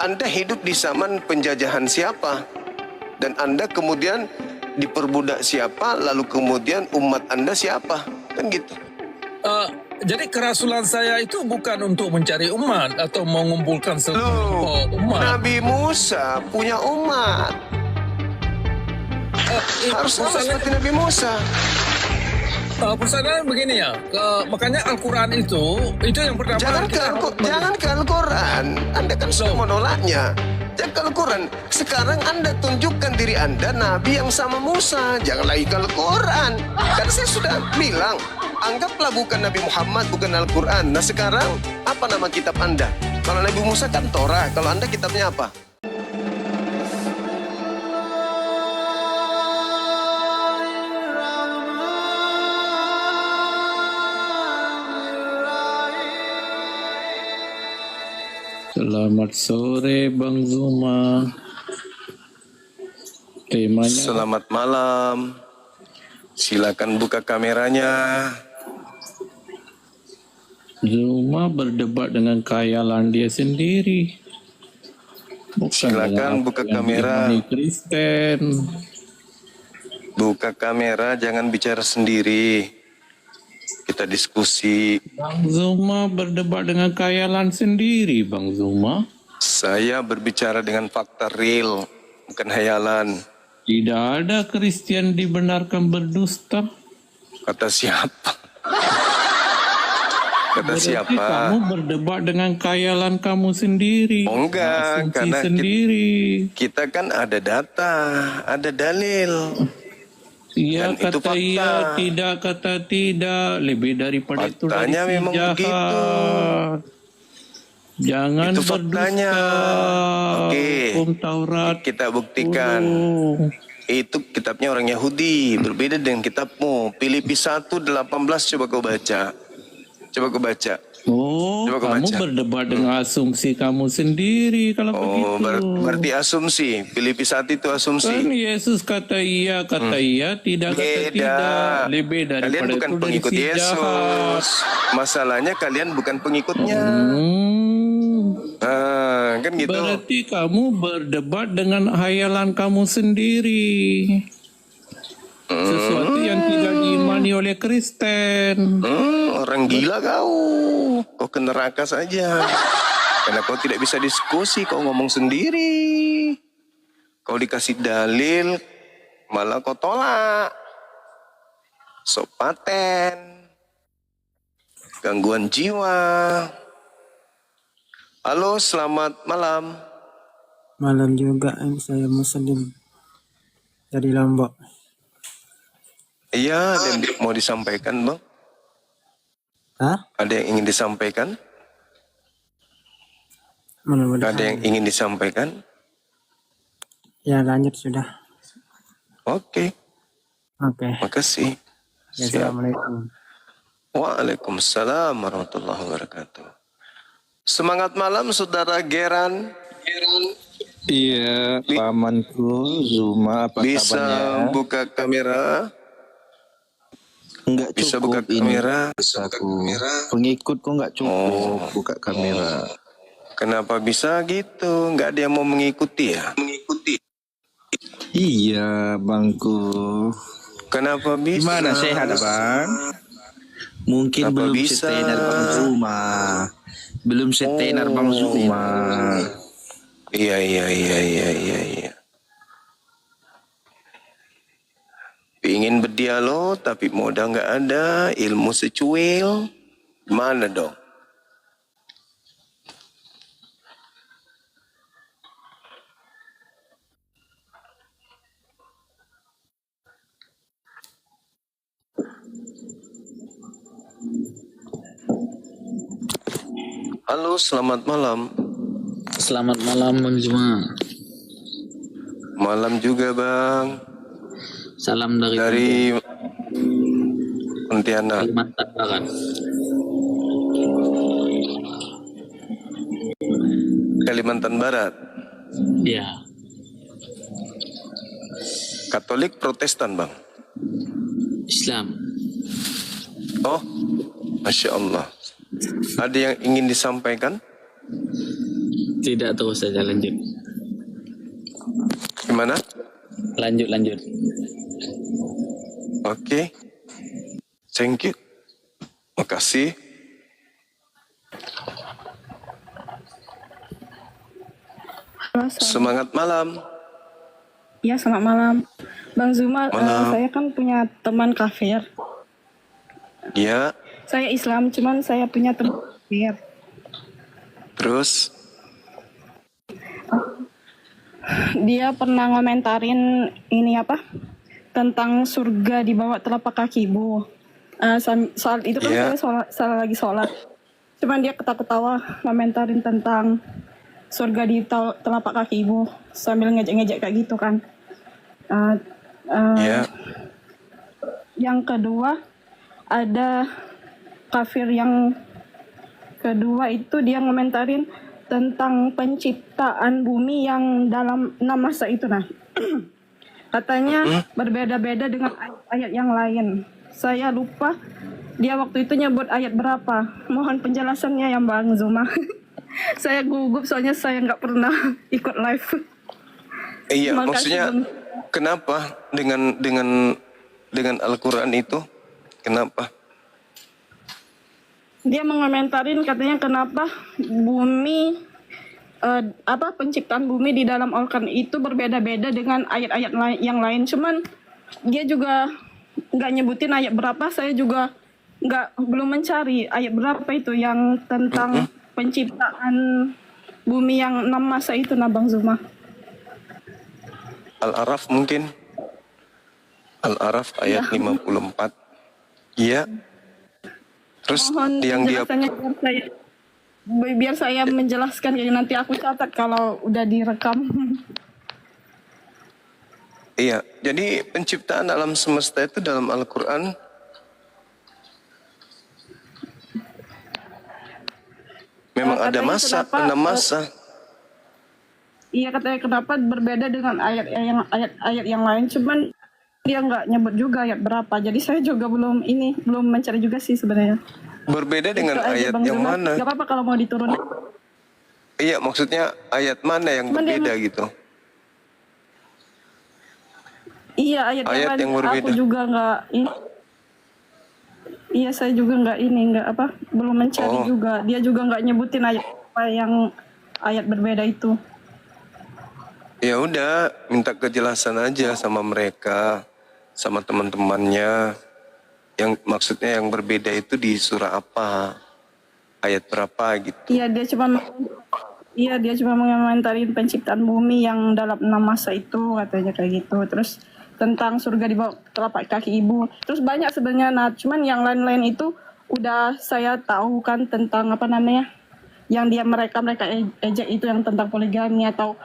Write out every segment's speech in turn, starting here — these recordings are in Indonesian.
Anda hidup di zaman penjajahan siapa? Dan Anda kemudian diperbudak siapa? Lalu kemudian umat Anda siapa? Kan gitu. Jadi kerasulan saya itu bukan untuk mencari umat atau mengumpulkan Loh, umat. Nabi Musa punya umat. Harus sama seperti Nabi Musa. Persoalannya begini ya, makanya Al-Quran itu yang pertama. Jangan ke Al-Quran. Anda kan sudah menolaknya. Jangan ke Al-Quran. Sekarang Anda tunjukkan diri Anda Nabi yang sama Musa. Jangan lagi ke Al-Quran. Karena saya sudah bilang, anggaplah bukan Nabi Muhammad, bukan Al-Quran. Nah sekarang, apa nama kitab Anda? Kalau Nabi Musa kan Torah, kalau Anda kitabnya apa? Selamat sore Bang Zuma. Temanya Selamat malam. Silakan buka kameranya. Zuma berdebat dengan khayalan dia sendiri. Bukan Silakan buka kamera. Kristen. Buka kamera, jangan bicara sendiri. Kita diskusi. Bang Zuma berdebat dengan khayalan sendiri, Bang Zuma. Saya berbicara dengan fakta real, bukan hayalan. Tidak ada Kristen dibenarkan berdusta. Kata siapa? Kata Berarti siapa? kamu berdebat dengan khayalan kamu sendiri. Oh enggak, Asumsi karena sendiri. kita kan ada data, ada dalil. Iya Dan itu kata fakta. iya, tidak kata tidak, lebih daripada itu dari Faktanya si memang jahat. begitu. Jangan Itu faktanya. berdusta. Oke. Hukum Taurat. Kita buktikan. Burung. Itu kitabnya orang Yahudi, berbeda dengan kitabmu. Filipi 1:18 coba kau baca. Coba kau baca. Oh, Coba kau kamu baca. berdebat dengan asumsi kamu sendiri kalau Oh, begitu. berarti asumsi. Filipi 1 itu Kan asumsi. Yesus kata iya, tidak kata Beda. tidak. Lebih Kalian daripada bukan itu dari pengikut si Yesus. jahat. Masalahnya kalian bukan pengikutnya. Kan gitu. Berarti kamu berdebat dengan hayalan kamu sendiri. Sesuatu yang tidak diimani oleh Kristen. Orang gila kau. Kau ke neraka saja. Karena kau tidak bisa diskusi, kau ngomong sendiri. Kau dikasih dalil, malah kau tolak. Sok paten. Gangguan jiwa. Halo, selamat malam. Malam juga, saya Muslim dari Lombok. Iya, ada yang mau disampaikan, Bang? Hah? Ada yang ingin disampaikan? Mudah-mudahan. Ada yang ingin disampaikan? Ya lanjut sudah. Oke, Oke. makasih. Ya, Siap. Assalamualaikum. Waalaikumsalam warahmatullahi wabarakatuh. Semangat malam, Saudara Geran. Iya, pamanku Zuma, apa Bisa kabarnya? buka kamera? Enggak Bisa cukup buka kamera? aku. Pengikutku enggak cukup buka kamera. Kenapa bisa gitu? Nggak ada yang mau mengikuti ya? Iya, bangku. Kenapa bisa? Gimana, sehat, Bang? Mungkin Apa belum bisa? setenar Bang Zuma. Belum setenar Bang Zuma. Iya. Ingin berdialog tapi modal nggak ada, ilmu secuil, gimana dong? Halo, selamat malam. Selamat malam Bang Zuma. Malam juga Bang. Salam Dari Pontianak. Kalimantan Barat. Kalimantan Barat. Ya, Katolik Protestan Bang. Islam. Oh, Masya Allah. Ada yang ingin disampaikan? Tidak, terus saja lanjut. Gimana? Lanjut. Oke. Thank you. Makasih. Halo, Semangat malam. ya selamat malam. Bang Zuma, Malam. saya kan punya teman kafir. Ya, Saya Islam, cuman saya punya teman kafir. terus? Dia pernah ngomentarin ini apa? Tentang surga di bawah telapak kaki ibu. Saat itu kan Iya. saya lagi sholat. Cuman dia ketawa-ketawa ngomentarin tentang surga di telapak kaki ibu sambil ngejek-ngejek kayak gitu kan. Ya, Yang kedua ada kafir yang kedua itu dia ngomentarin tentang penciptaan bumi yang dalam 6 masa itu nah. Katanya berbeda-beda dengan ayat-ayat yang lain. Saya lupa dia waktu itu nyebut ayat berapa. Mohon penjelasannya ya Bang Zuma. Saya gugup soalnya saya nggak pernah ikut live. iya. Makasih, Maksudnya Bang. kenapa dengan Al-Quran itu? Kenapa? Dia menkomentarin katanya kenapa bumi penciptaan bumi di dalam Al-Quran itu berbeda-beda dengan ayat-ayat yang lain. Cuman dia juga nggak nyebutin ayat berapa. Saya juga belum mencari ayat berapa itu yang tentang penciptaan bumi yang 6 masa itu nah Bang Zuma. Al-Araf mungkin? Al-Araf ayat 54. Iya. Terus Mohon yang dia penjelasannya biar saya menjelaskan, jadi nanti aku catat kalau udah direkam. Iya, jadi penciptaan alam semesta itu dalam Al-Quran memang ada Katanya masa, kenapa, 6 masa. Iya katanya kenapa berbeda dengan ayat yang lain, cuman dia nggak nyebut juga ayat berapa. Jadi saya juga belum mencari juga sih sebenarnya. Berbeda dengan Itu aja, ayat Bang yang Zuma. mana? Gak apa-apa kalau mau diturun. Iya, maksudnya ayat mana yang Cuman berbeda gitu? Iya ayat Ayat yang lain berbeda. aku juga nggak Iya saya juga belum mencari Oh. juga. Dia juga nggak nyebutin ayat apa yang ayat berbeda itu. Ya udah, minta kejelasan aja sama mereka, sama teman-temannya. Yang maksudnya yang berbeda itu di surah apa, ayat berapa gitu. Iya dia cuma mengomentari penciptaan bumi yang dalam 6 masa itu katanya kayak gitu. Terus tentang surga di bawah telapak kaki ibu. Terus banyak sebenarnya. Nah, cuman yang lain-lain itu udah saya tahu kan tentang yang mereka ejek itu yang tentang poligami atau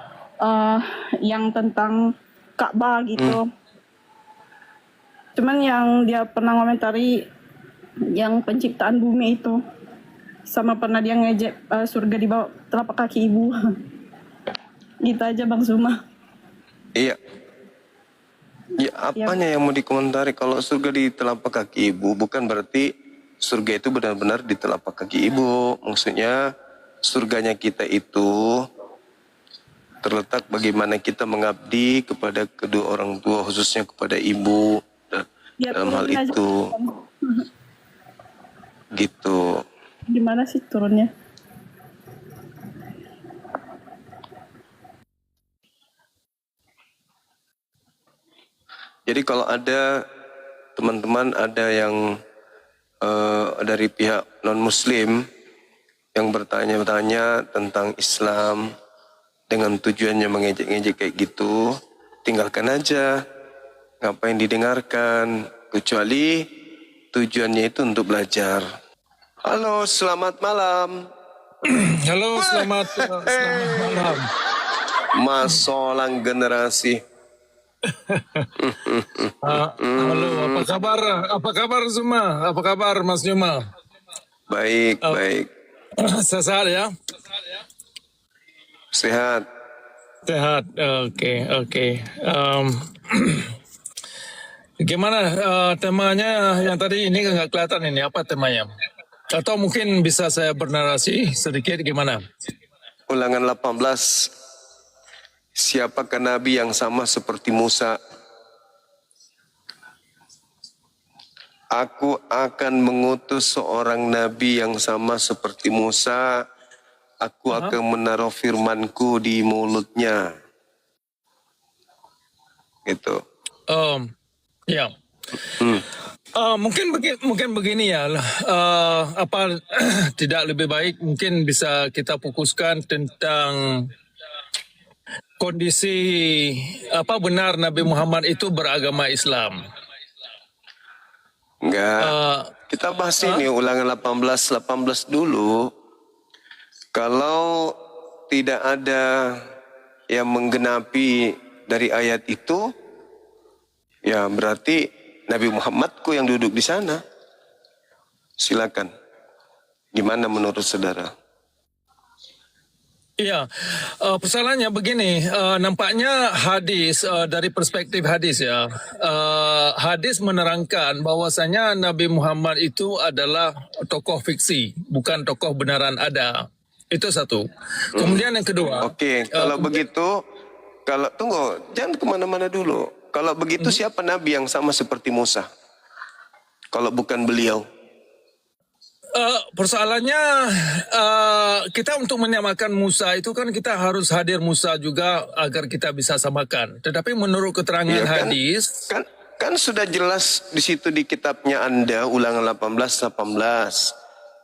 yang tentang Ka'bah gitu. Cuman yang dia pernah komentari yang penciptaan bumi itu, sama pernah dia ngejek surga di bawah telapak kaki ibu. Gitu aja Bang Zuma. Iya. Ya apanya yang mau dikomentari? Kalau surga di telapak kaki ibu bukan berarti surga itu benar-benar di telapak kaki ibu. Maksudnya surganya kita itu terletak bagaimana kita mengabdi kepada kedua orang tua, khususnya kepada ibu Ya, dalam hal turunin aja. itu. Gitu. Gimana sih turunnya? Jadi kalau ada teman-teman ada yang dari pihak non-muslim yang bertanya-tanya tentang Islam dengan tujuannya mengejek-ngejek kayak gitu, tinggalkan aja. Ngapain didengarkan? Kecuali tujuannya itu untuk belajar. Halo, selamat malam. Halo, selamat malam. Masolang generasi. Halo, apa kabar? Apa kabar Zuma? Apa kabar Mas Juma? Baik, baik. Sehat ya? Sehat. Sehat. Oke. Gimana temanya yang tadi ini nggak kelihatan ini apa temanya? Atau mungkin bisa saya bernarasi sedikit gimana? Ulangan 18. Siapakah Nabi yang sama seperti Musa? Aku akan mengutus seorang Nabi yang sama seperti Musa. Aku akan menaruh firmanku di mulutnya. Gitu. Ya. Mungkin begini ya. Apa tidak lebih baik mungkin bisa kita fokuskan tentang kondisi apa benar Nabi Muhammad itu beragama Islam. Enggak. Kita bahas ini ulangan 18 dulu. Kalau tidak ada yang menggenapi dari ayat itu, ya berarti Nabi Muhammadku yang duduk di sana. Silakan. Gimana menurut saudara? Iya, persoalannya begini, nampaknya hadis dari perspektif hadis ya, hadis menerangkan bahwasanya Nabi Muhammad itu adalah tokoh fiksi, bukan tokoh benaran ada. Itu satu. Kemudian yang kedua. Oke, kalau begitu, kalau tunggu, jangan kemana-mana dulu. Kalau begitu siapa Nabi yang sama seperti Musa? Kalau bukan beliau. Persoalannya kita untuk menyamakan Musa itu kan kita harus hadir Musa juga agar kita bisa samakan. Tetapi menurut keterangan Ya, kan, hadis, kan sudah jelas di situ di kitabnya Anda ulangan 18.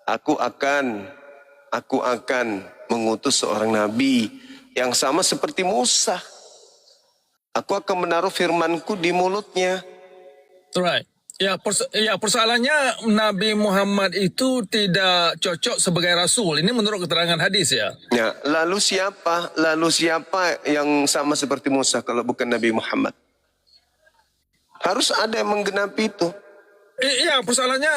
Aku akan mengutus seorang nabi yang sama seperti Musa. Aku akan menaruh firmanku di mulutnya. right? Ya, persoalannya Nabi Muhammad itu tidak cocok sebagai rasul. Ini menurut keterangan hadis ya. Ya, lalu siapa yang sama seperti Musa kalau bukan Nabi Muhammad? Harus ada yang menggenapi itu. Iya, persoalannya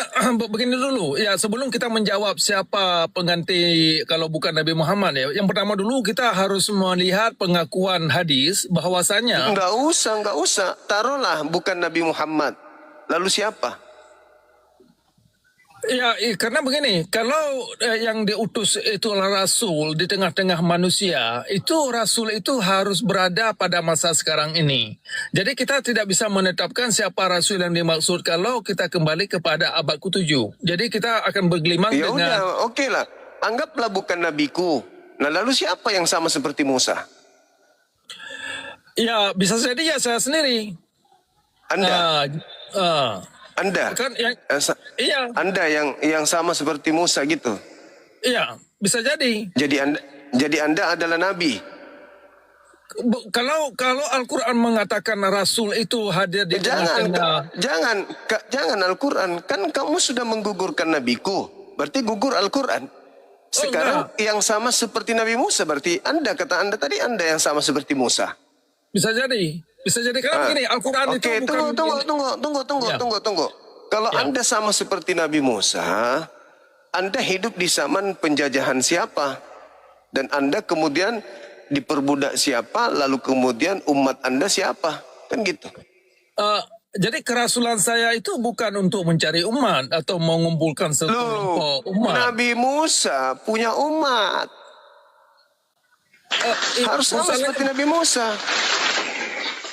begini dulu. Ya, sebelum kita menjawab siapa pengganti kalau bukan Nabi Muhammad ya. Yang pertama dulu kita harus melihat pengakuan hadis bahwasanya Enggak usah. Taruhlah bukan Nabi Muhammad. Lalu siapa? ya, karena begini, kalau yang diutus itu adalah rasul di tengah-tengah manusia, itu rasul itu harus berada pada masa sekarang ini. Jadi kita tidak bisa menetapkan siapa rasul yang dimaksud kalau kita kembali kepada abad ke-7. Jadi kita akan bergelimang Ya dengan udah, oke lah. Anggaplah bukan nabiku. Nah, lalu siapa yang sama seperti Musa? ya bisa jadi ya saya sendiri. Anda. Anda. Kan yang, iya, Anda yang sama seperti Musa gitu. iya, bisa jadi. Jadi Anda adalah nabi. Kalau Al-Quran mengatakan Rasul itu hadir di tengah-tengah. Jangan Al-Quran. Kan kamu sudah menggugurkan nabiku. Berarti gugur Al-Quran. Sekarang yang sama seperti Nabi Musa. Berarti kata Anda tadi Anda yang sama seperti Musa. Bisa jadi. Bisa jadi karena begini, Al-Quran itu bukan... Tunggu. Kalau Anda sama seperti Nabi Musa, Anda hidup di zaman penjajahan siapa? Dan Anda kemudian diperbudak siapa? Lalu kemudian umat Anda siapa? Kan gitu. Jadi kerasulan saya itu bukan untuk mencari umat atau mengumpulkan sekelompok umat. Nabi Musa punya umat. Harus sama seperti Nabi Musa.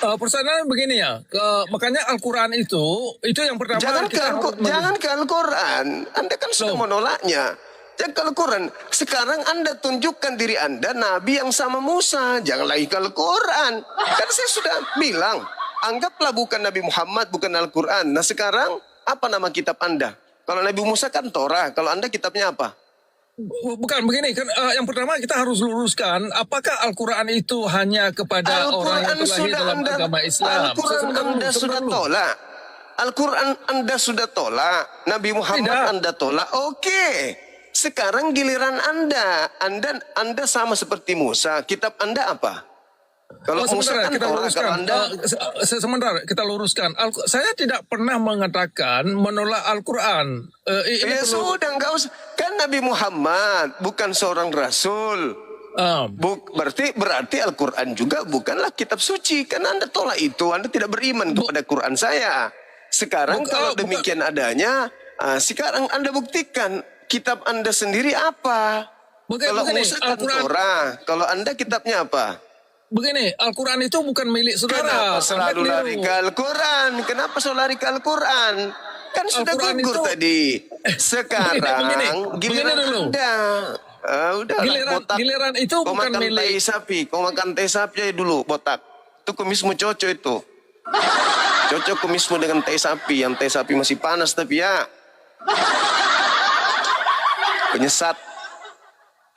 Persoalannya begini ya, makanya Al-Quran itu yang pertama Jangan ke Al-Quran. Anda kan sudah menolaknya. Jangan ke Al-Quran. Sekarang Anda tunjukkan diri Anda Nabi yang sama Musa. Jangan lagi ke Al-Quran. Kan saya sudah bilang, anggaplah bukan Nabi Muhammad, bukan Al-Quran. Nah sekarang, apa nama kitab Anda? Kalau Nabi Musa kan Torah. Kalau Anda kitabnya apa? Bukan begini kan, yang pertama kita harus luruskan apakah Al-Quran itu hanya kepada orang yang terlahir dalam agama Islam. Al-Quran Anda sudah tolak. Al-Quran Anda sudah tolak. Nabi Muhammad Tidak. Anda tolak. Oke. Sekarang giliran Anda sama seperti Musa. Kitab Anda apa? Kalau Musa kan kita Torah, luruskan. kalau Anda Sebentar, kita luruskan. Saya tidak pernah mengatakan menolak Al-Quran. ya sudah, enggak usah. Kan Nabi Muhammad bukan seorang rasul. Berarti Al-Quran juga bukanlah kitab suci. Kan Anda tolak itu. Anda tidak beriman kepada Quran saya. Sekarang kalau demikian adanya, sekarang Anda buktikan kitab Anda sendiri apa? Kalau Begini, Musa kan Al-Quran, Torah, kalau Anda kitabnya apa? begini, Al-Quran itu bukan milik saudara. Kenapa Anda selalu keliru. lari ke Al-Quran? Kenapa selalu lari ke Al-Quran? Kan sudah Al-Quran gugur itu- tadi. Sekarang giliran begini dulu. Anda. Udah Giliran itu kau bukan makan tai milik. sapi, kau makan tai sapi aja dulu botak. Itu kumismu cocok itu. Cocok kumismu dengan tai sapi, yang tai sapi masih panas tapi ya. Penyesat.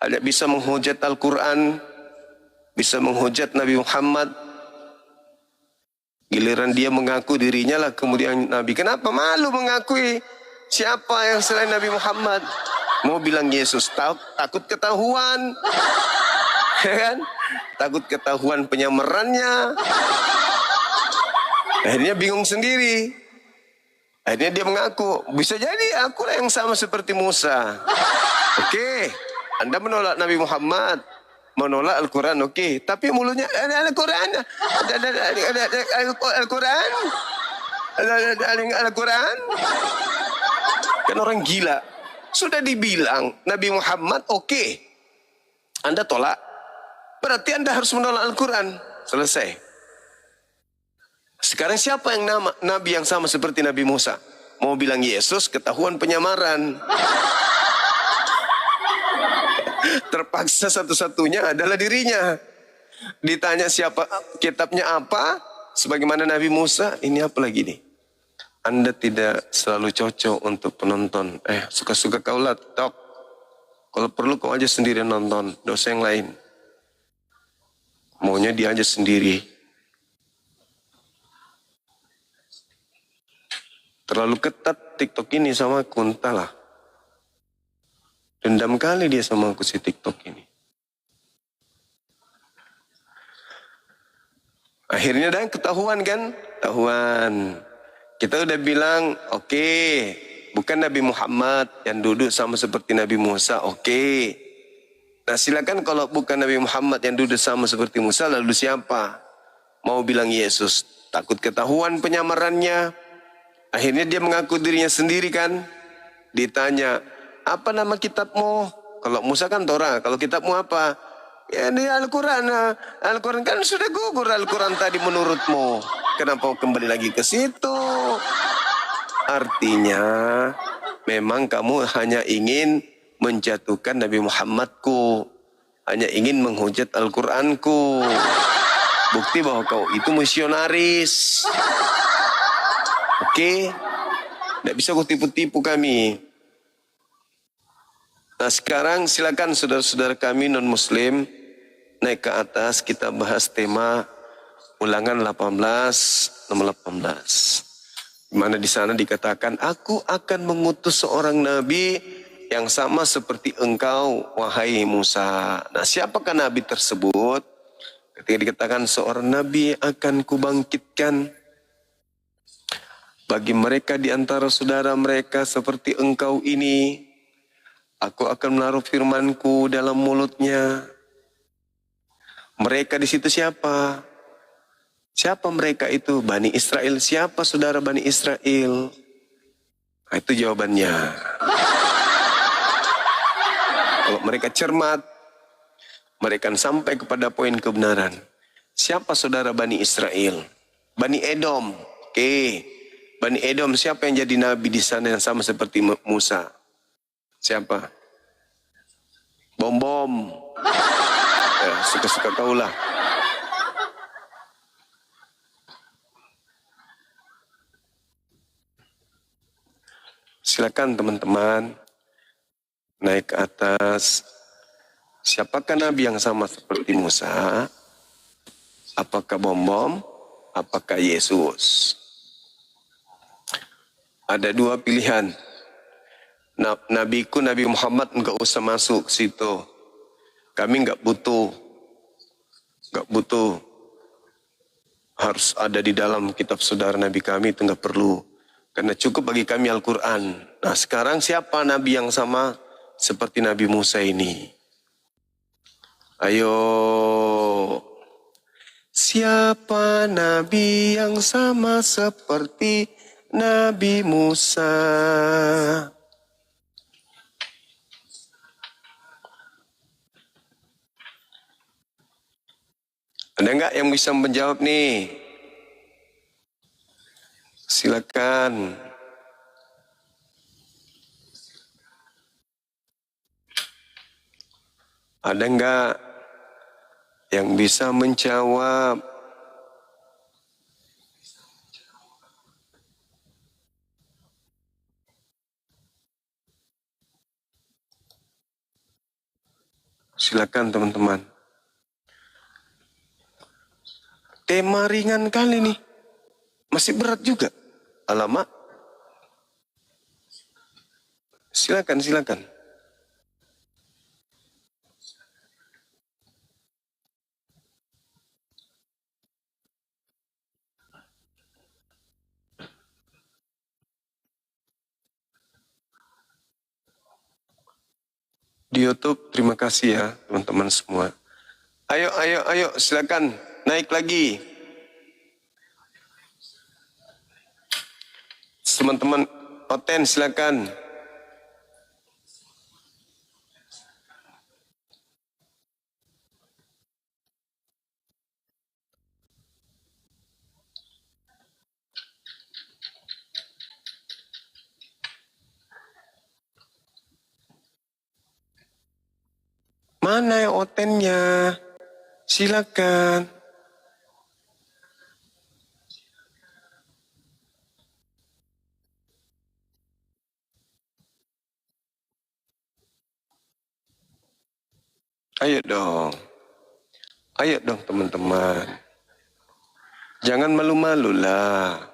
Hanya bisa menghujat Al-Quran, bisa menghujat Nabi Muhammad. Giliran dia mengaku dirinya lah kemudian Nabi. Kenapa malu mengakui siapa yang selain Nabi Muhammad? Mau bilang Yesus, takut ketahuan. Ya kan? Takut ketahuan penyamarannya. Akhirnya bingung sendiri. Akhirnya dia mengaku, bisa jadi akulah yang sama seperti Musa. Oke, Anda menolak Nabi Muhammad, menolak Al-Quran, oke. Tapi mulutnya ada Al-Quran, ada Al-Quran, ada Al-Quran. Kan orang gila. Sudah dibilang Nabi Muhammad, oke. Anda tolak, berarti Anda harus menolak Al-Quran. Selesai. Sekarang siapa yang Nabi yang sama seperti Nabi Musa? Mau bilang Yesus, ketahuan penyamaran. Terpaksa satu-satunya adalah dirinya. Ditanya siapa, kitabnya apa? Sebagaimana Nabi Musa, ini apa lagi nih? Anda tidak selalu cocok untuk penonton. Suka-suka kau lah, tok. Kalau perlu kau aja sendiri nonton, dosa yang lain. Maunya dia aja sendiri. Terlalu ketat TikTok ini sama aku, entahlah. Dendam kali dia sama aku si TikTok ini. Akhirnya dah ketahuan kan? Ketahuan. Kita udah bilang, oke, bukan Nabi Muhammad yang duduk sama seperti Nabi Musa, oke. Nah silakan kalau bukan Nabi Muhammad yang duduk sama seperti Musa, lalu siapa? Mau bilang Yesus, takut ketahuan penyamarannya. Akhirnya dia mengaku dirinya sendiri kan. Ditanya, apa nama kitabmu? Kalau Musa kan Torah, kalau kitabmu apa? Ya ini Al-Quran. Al-Quran kan sudah gugur Al-Quran tadi menurutmu. Kenapa kembali lagi ke situ? Artinya, memang kamu hanya ingin menjatuhkan Nabi Muhammadku. Hanya ingin menghujat Al-Quranku. Bukti bahwa kau itu misionaris. Oke, tidak bisa kau tipu-tipu kami. Nah sekarang silakan saudara-saudara kami non-muslim naik ke atas, kita bahas tema Ulangan 18, nomor 18. Di mana di sana dikatakan, aku akan mengutus seorang nabi yang sama seperti engkau, wahai Musa. Nah siapakah nabi tersebut? Ketika dikatakan seorang nabi akan kubangkitkan bagi mereka di antara saudara mereka seperti engkau ini, aku akan menaruh firmanku dalam mulutnya. Mereka di situ siapa? Siapa mereka itu? Bani Israel. Siapa saudara Bani Israel? Nah, itu jawabannya. Kalau mereka cermat, mereka akan sampai kepada poin kebenaran. Siapa saudara Bani Israel? Bani Edom. Oke. Bani Edom, siapa yang jadi nabi di sana yang sama seperti Musa? Siapa? Bom-bom. Ya, suka-suka kaulah. Silakan teman-teman naik ke atas. Siapakah nabi yang sama seperti Musa? Apakah bom-bom? Apakah Yesus? Ada dua pilihan. Nabiku Nabi Muhammad enggak usah masuk situ. Kami enggak butuh. Harus ada di dalam kitab saudara Nabi kami, itu enggak perlu. Karena cukup bagi kami Al-Quran. Nah sekarang siapa Nabi yang sama seperti Nabi Musa ini? Ayo. Siapa Nabi yang sama seperti Nabi Musa? Ada nggak yang bisa menjawab nih? Silakan. Ada nggak yang bisa menjawab? Silakan teman-teman. Tema ringan kali nih. Masih berat juga. Alamak. Silakan, silakan. Di YouTube, terima kasih ya teman-teman semua. Ayo, ayo, ayo, silakan naik lagi. Teman-teman Oten, silakan. Mana yang Otennya? Silakan. Ayo dong. Ayo dong teman-teman. Jangan malu-malu lah.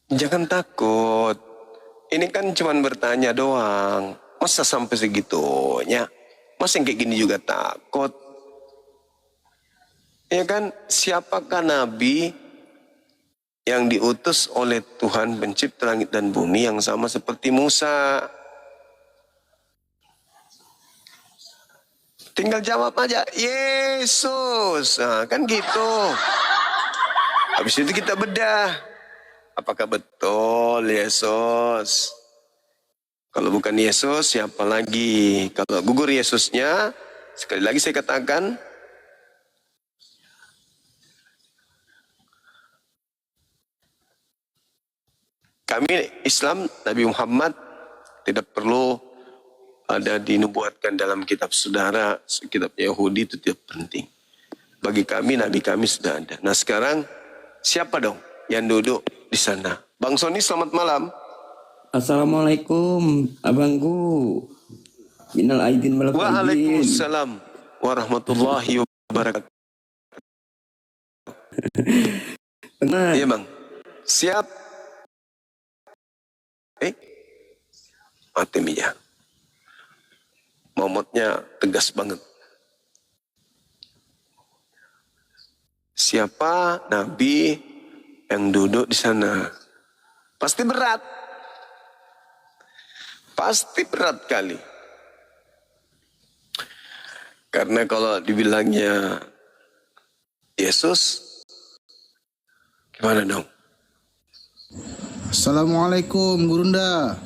Jangan takut. Ini kan cuma bertanya doang. Masa sampai segitunya? Masa yang kayak gini juga takut? Ya kan, siapakah Nabi yang diutus oleh Tuhan pencipta langit dan bumi yang sama seperti Musa? Tinggal jawab aja, Yesus. Nah, kan gitu. Habis itu kita bedah. Apakah betul Yesus? Kalau bukan Yesus, siapa lagi? Kalau gugur Yesusnya, sekali lagi saya katakan, kami Islam, Nabi Muhammad tidak perlu ada dinubuatkan dalam kitab saudara, kitab Yahudi itu tidak penting. Bagi kami, Nabi kami sudah ada. Nah sekarang, siapa dong yang duduk di sana? Bang Sony, selamat malam. Assalamualaikum, abangku. Minal aidin wal faizin. Waalaikumsalam warahmatullahi wabarakatuh. Tenang. Iya bang, siap. Mati Mia. Momotnya tegas banget. Siapa Nabi yang duduk di sana? Pasti berat. Pasti berat kali. Karena kalau dibilangnya Yesus, gimana dong? Assalamualaikum Gurunda.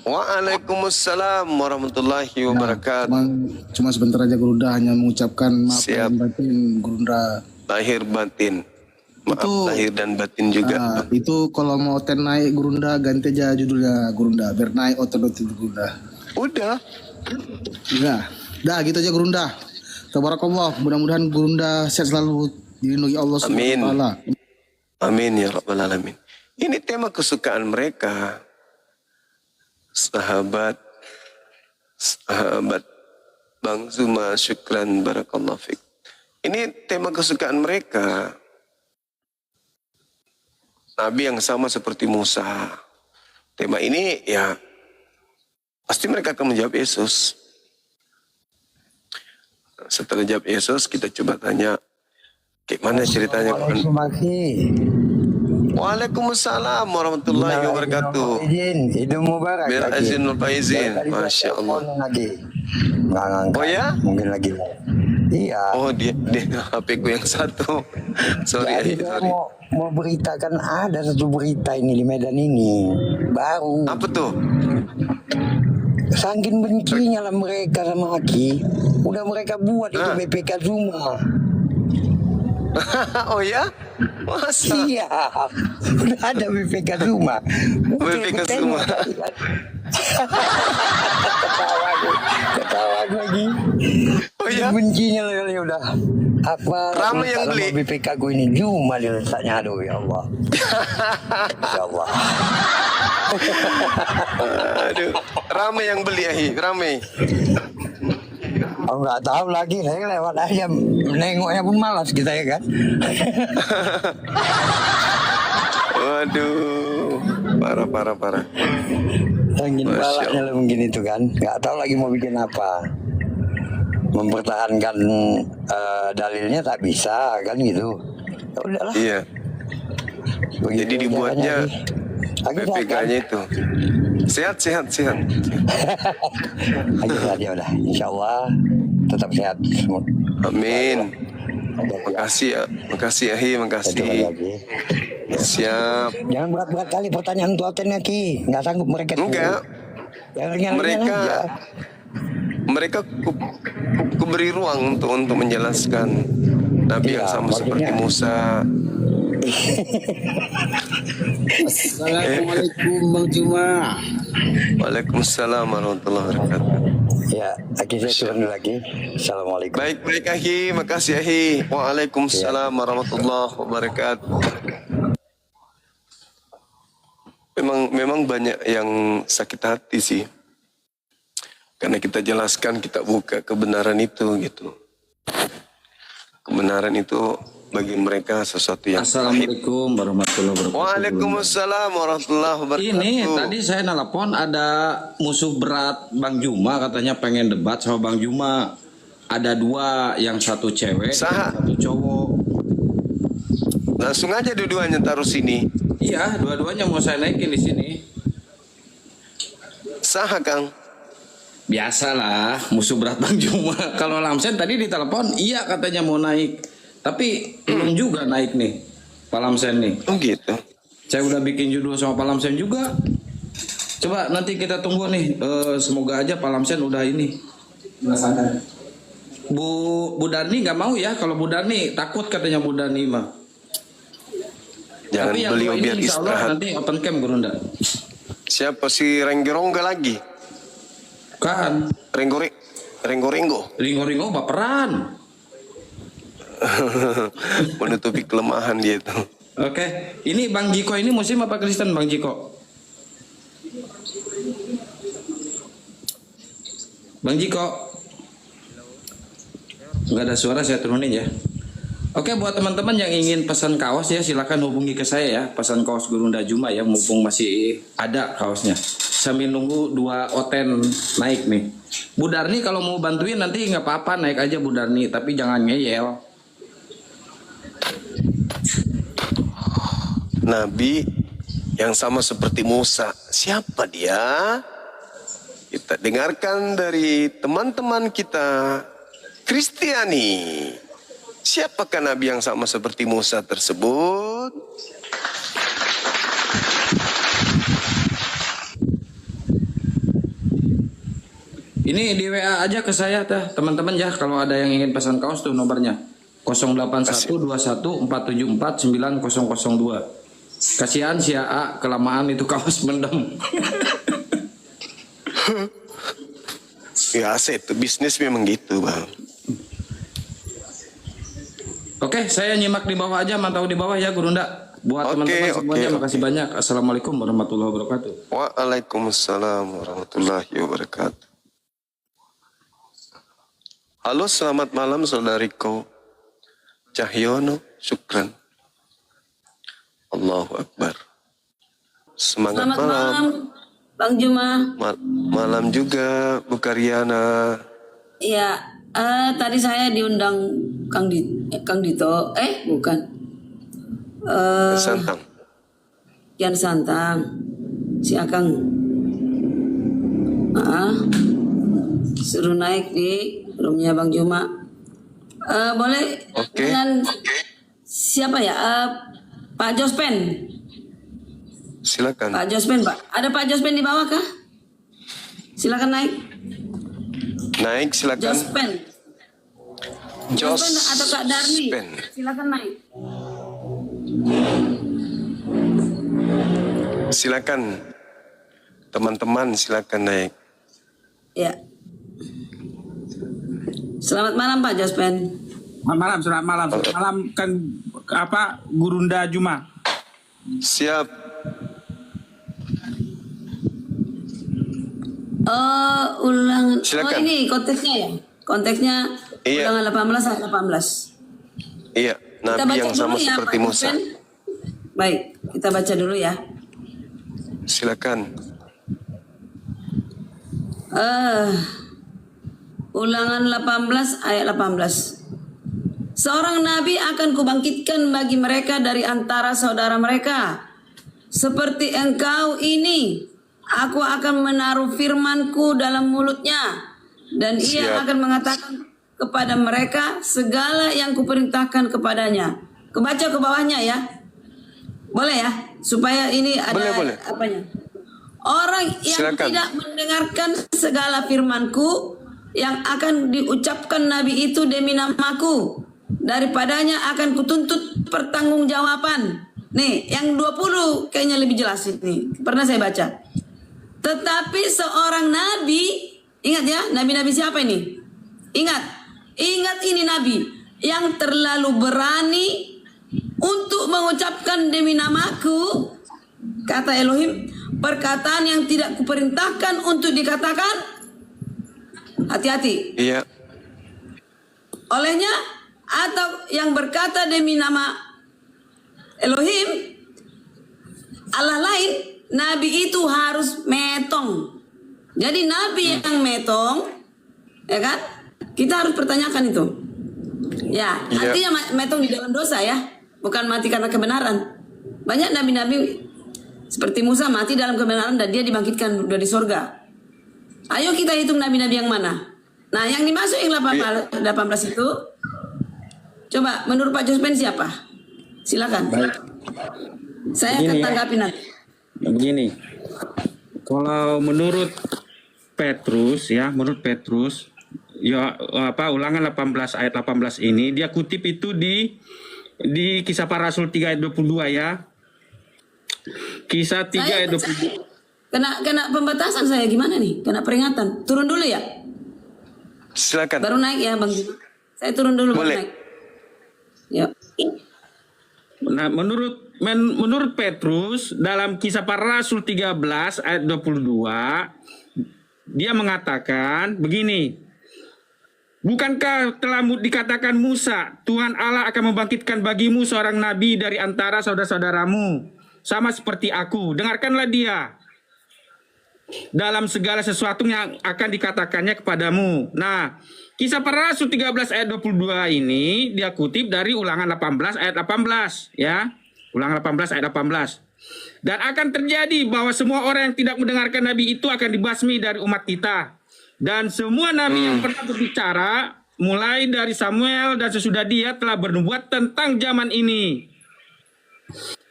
Waalaikumsalam warahmatullahi wabarakatuh. Cuma sebentar aja Gurunda, hanya mengucapkan maaf Siap. dan batin Gurunda. Lahir batin. Maaf Itu, lahir dan batin juga. Itu kalau mau Oten naik Gurunda, ganti aja judulnya Gurunda. Biar naik Oten Gurunda. Udah. Dah gitu aja Gurunda. Tabarakallah, mudah-mudahan Gurunda sehat selalu, dilindungi Allah Subhanahu wa taala. Amin ya rabbal alamin. Ini tema kesukaan mereka. Sahabat Bang Zuma, syukran barakallahu fiik. Ini tema kesukaan mereka. Nabi yang sama seperti Musa. Tema ini ya pasti mereka akan menjawab Yesus. Setelah jawab Yesus, kita coba tanya, gimana ceritanya? Waalaikumsalam warahmatullahi wabarakatuh. Idul Mubarak. Bil azin wal faizin. Masya Allah. Oh ya? Mungkin lagi. Iya. Oh dia HP ku yang satu. Sorry. Mau beritakan ada satu berita ini di Medan ini. Baru. Apa tuh? Saking bencinya lah mereka sama Aki, udah mereka buat itu BPK Zuma. Oh ya? Masa? Iya, udah ada BPK Zuma. BPK Zuma. Ketawa lagi. Oh ya? Bencinya lah ya udah. Apa Ramai yang beli. BPK gue ini Zuma letaknya, aduh ya Allah. Ya Allah. Aduh, ramai yang beli ramai. Oh, nggak tahu lagi, saya lewat aja, nengoknya pun malas kita ya kan. Waduh, parah. Angin Masya balaknya lah mungkin itu kan, nggak tahu lagi mau bikin apa. Mempertahankan dalilnya tak bisa kan gitu. Ya udahlah. Iya. Begitu Jadi dibuatnya Aku BPK-nya itu sehat. Ayo saja udah, insya Allah tetap sehat semua. Amin. Makasih Ahi, makasih. Siap. Jangan berat-berat kali pertanyaan tuatennya Ki, nggak sanggup mereka. Enggak. Mereka ku beri ruang untuk menjelaskan Nabi yang sama seperti Musa. Assalamualaikum Bang Juma. Waalaikumsalam warahmatullahi wabarakatuh. Ya, Aki saya turun lagi. Assalamualaikum. Baik Ahi, makasih Ahi. Waalaikumsalam warahmatullahi wabarakatuh. Memang banyak yang sakit hati sih. Karena kita jelaskan, kita buka kebenaran itu gitu. Kebenaran itu bagi mereka sesuatu yang Assalamualaikum warahmatullahi wabarakatuh. Waalaikumsalam warahmatullahi wabarakatuh. Ini tadi saya nelpon ada musuh berat Bang Juma, katanya pengen debat sama Bang Juma. Ada dua, yang satu cewek, yang satu cowok. Langsung aja dua-duanya taruh sini. Iya, dua-duanya mau saya naikin di sini. Sah Kang. Biasalah, musuh berat Bang Juma. Kalau Lamsen tadi ditelepon, iya katanya mau naik. Tapi belum juga naik nih, Pak Lamsen nih. Oh gitu. Saya udah bikin judul sama Pak Lamsen juga. Coba nanti kita tunggu nih. Semoga aja Pak Lamsen udah ini. Bu Darni nggak mau ya. Kalau Bu Darni takut katanya Bu Darni mah. Jangan Tapi yang beliau dua biar ini insya Allah istirahat. nanti open camp Gurunda. Siapa si Renggerongga lagi? Kan. Renggo-renggo. Ringo-ringo baperan. Menutupi kelemahan dia itu. Oke, ini Bang Jiko ini Muslim apa Kristen Bang Jiko? Bang Jiko, nggak ada suara, saya turunin ya. Oke, buat teman-teman yang ingin pesan kaos ya silakan hubungi ke saya ya. Pesan kaos Gurunda Juma ya, mumpung masih ada kaosnya. Sambil nunggu dua oten naik nih. Bu Darni kalau mau bantuin nanti nggak apa-apa, naik aja Bu Darni, tapi jangan ngeyel. Nabi yang sama seperti Musa. Siapa dia? Kita dengarkan dari teman-teman kita Kristiani. Siapakah Nabi yang sama seperti Musa tersebut? Ini di WA aja ke saya teman-teman ya, kalau ada yang ingin pesan kaos tuh nomornya 081214749002. Kasihan si AA kelamaan itu kaos mendem. Ya itu bisnis memang gitu Bang. Oke, saya nyimak di bawah aja, mantau di bawah ya Gurunda. Buat teman-teman semuanya makasih banyak. Assalamualaikum warahmatullahi wabarakatuh. Waalaikumsalam warahmatullahi wabarakatuh. Halo, selamat malam saudariku Cahyono, syukran. Allahu Akbar. Semangat Selamat malam, Bang Juma. Malam juga, Bu Karyana. Iya, tadi saya diundang Kang Dito. Bukan. Santang. Kian Santang. Si Akang. Suruh naik di roomnya Bang Juma. Boleh dengan siapa ya? Pak Jospen. Silakan. Pak Jospen, Pak. Ada Pak Jospen di bawah kah? Silakan naik. Naik, silakan. Jospen. Jospen atau Kak Darni. Silakan naik. Silakan. Teman-teman silakan naik. Ya. Selamat malam Pak Jospen. Selamat malam. Selamat malam kan Gurunda Juma. Siap. Ulangan. Silakan. Oh ini konteksnya ya. Konteksnya Iya. ulangan 18 ayat 18. Iya, Kita Nabi baca yang sama dulu ya, seperti Pak Musa. Jospen. Baik, kita baca dulu ya. Silakan. Ulangan 18 ayat 18. Seorang nabi akan kubangkitkan bagi mereka dari antara saudara mereka. Seperti engkau ini, aku akan menaruh firmanku dalam mulutnya. Dan ia akan mengatakan kepada mereka segala yang kuperintahkan kepadanya. Kebaca ke bawahnya ya. Boleh ya? Supaya ini ada Boleh. apanya. Orang yang Silakan. tidak mendengarkan segala firmanku yang akan diucapkan Nabi itu demi namaku, daripadanya akan kutuntut pertanggungjawaban. Nih, yang 20 kayaknya lebih jelas ini. Pernah saya baca. Tetapi seorang nabi, ingat ya, nabi-nabi siapa ini? Ingat ini nabi yang terlalu berani untuk mengucapkan demi namaku, kata Elohim, perkataan yang tidak kuperintahkan untuk dikatakan. Hati-hati. Iya. Olehnya, atau yang berkata demi nama Elohim, Allah lain, nabi itu harus metong. Jadi nabi yang metong, ya kan? Kita harus pertanyakan itu. Ya, artinya metong di dalam dosa ya, bukan mati karena kebenaran. Banyak nabi-nabi seperti Musa mati dalam kebenaran dan dia dibangkitkan dari surga. Ayo kita hitung nabi-nabi yang mana. Nah, yang dimaksud yang 18 itu, coba menurut Pak Jospen siapa? Silakan. Baik. Saya akan tanggapi nanti. Begini, kalau menurut Petrus ya, Ulangan 18 ayat 18 ini dia kutip itu di Kisah Para Rasul 3 ayat 22 ya. Kisah 3 ayat 22. Kena pembatasan saya gimana nih? Kena peringatan. Turun dulu ya? Silakan. Baru naik ya Bang. Saya turun dulu. Boleh. Baru naik. Yuk. Nah, menurut Petrus dalam Kisah Para Rasul 13 ayat 22 dia mengatakan begini. Bukankah telah dikatakan Musa, Tuhan Allah akan membangkitkan bagimu seorang nabi dari antara saudara-saudaramu, sama seperti aku. Dengarkanlah dia dalam segala sesuatu yang akan dikatakannya kepadamu. Nah, Kisah Para Rasul 13 ayat 22 ini dia kutip dari Ulangan 18 ayat 18 ya. Ulangan 18 ayat 18. Dan akan terjadi bahwa semua orang yang tidak mendengarkan nabi itu akan dibasmi dari umat kita. Dan semua nabi yang pernah berbicara mulai dari Samuel dan sesudah dia telah bernubuat tentang zaman ini.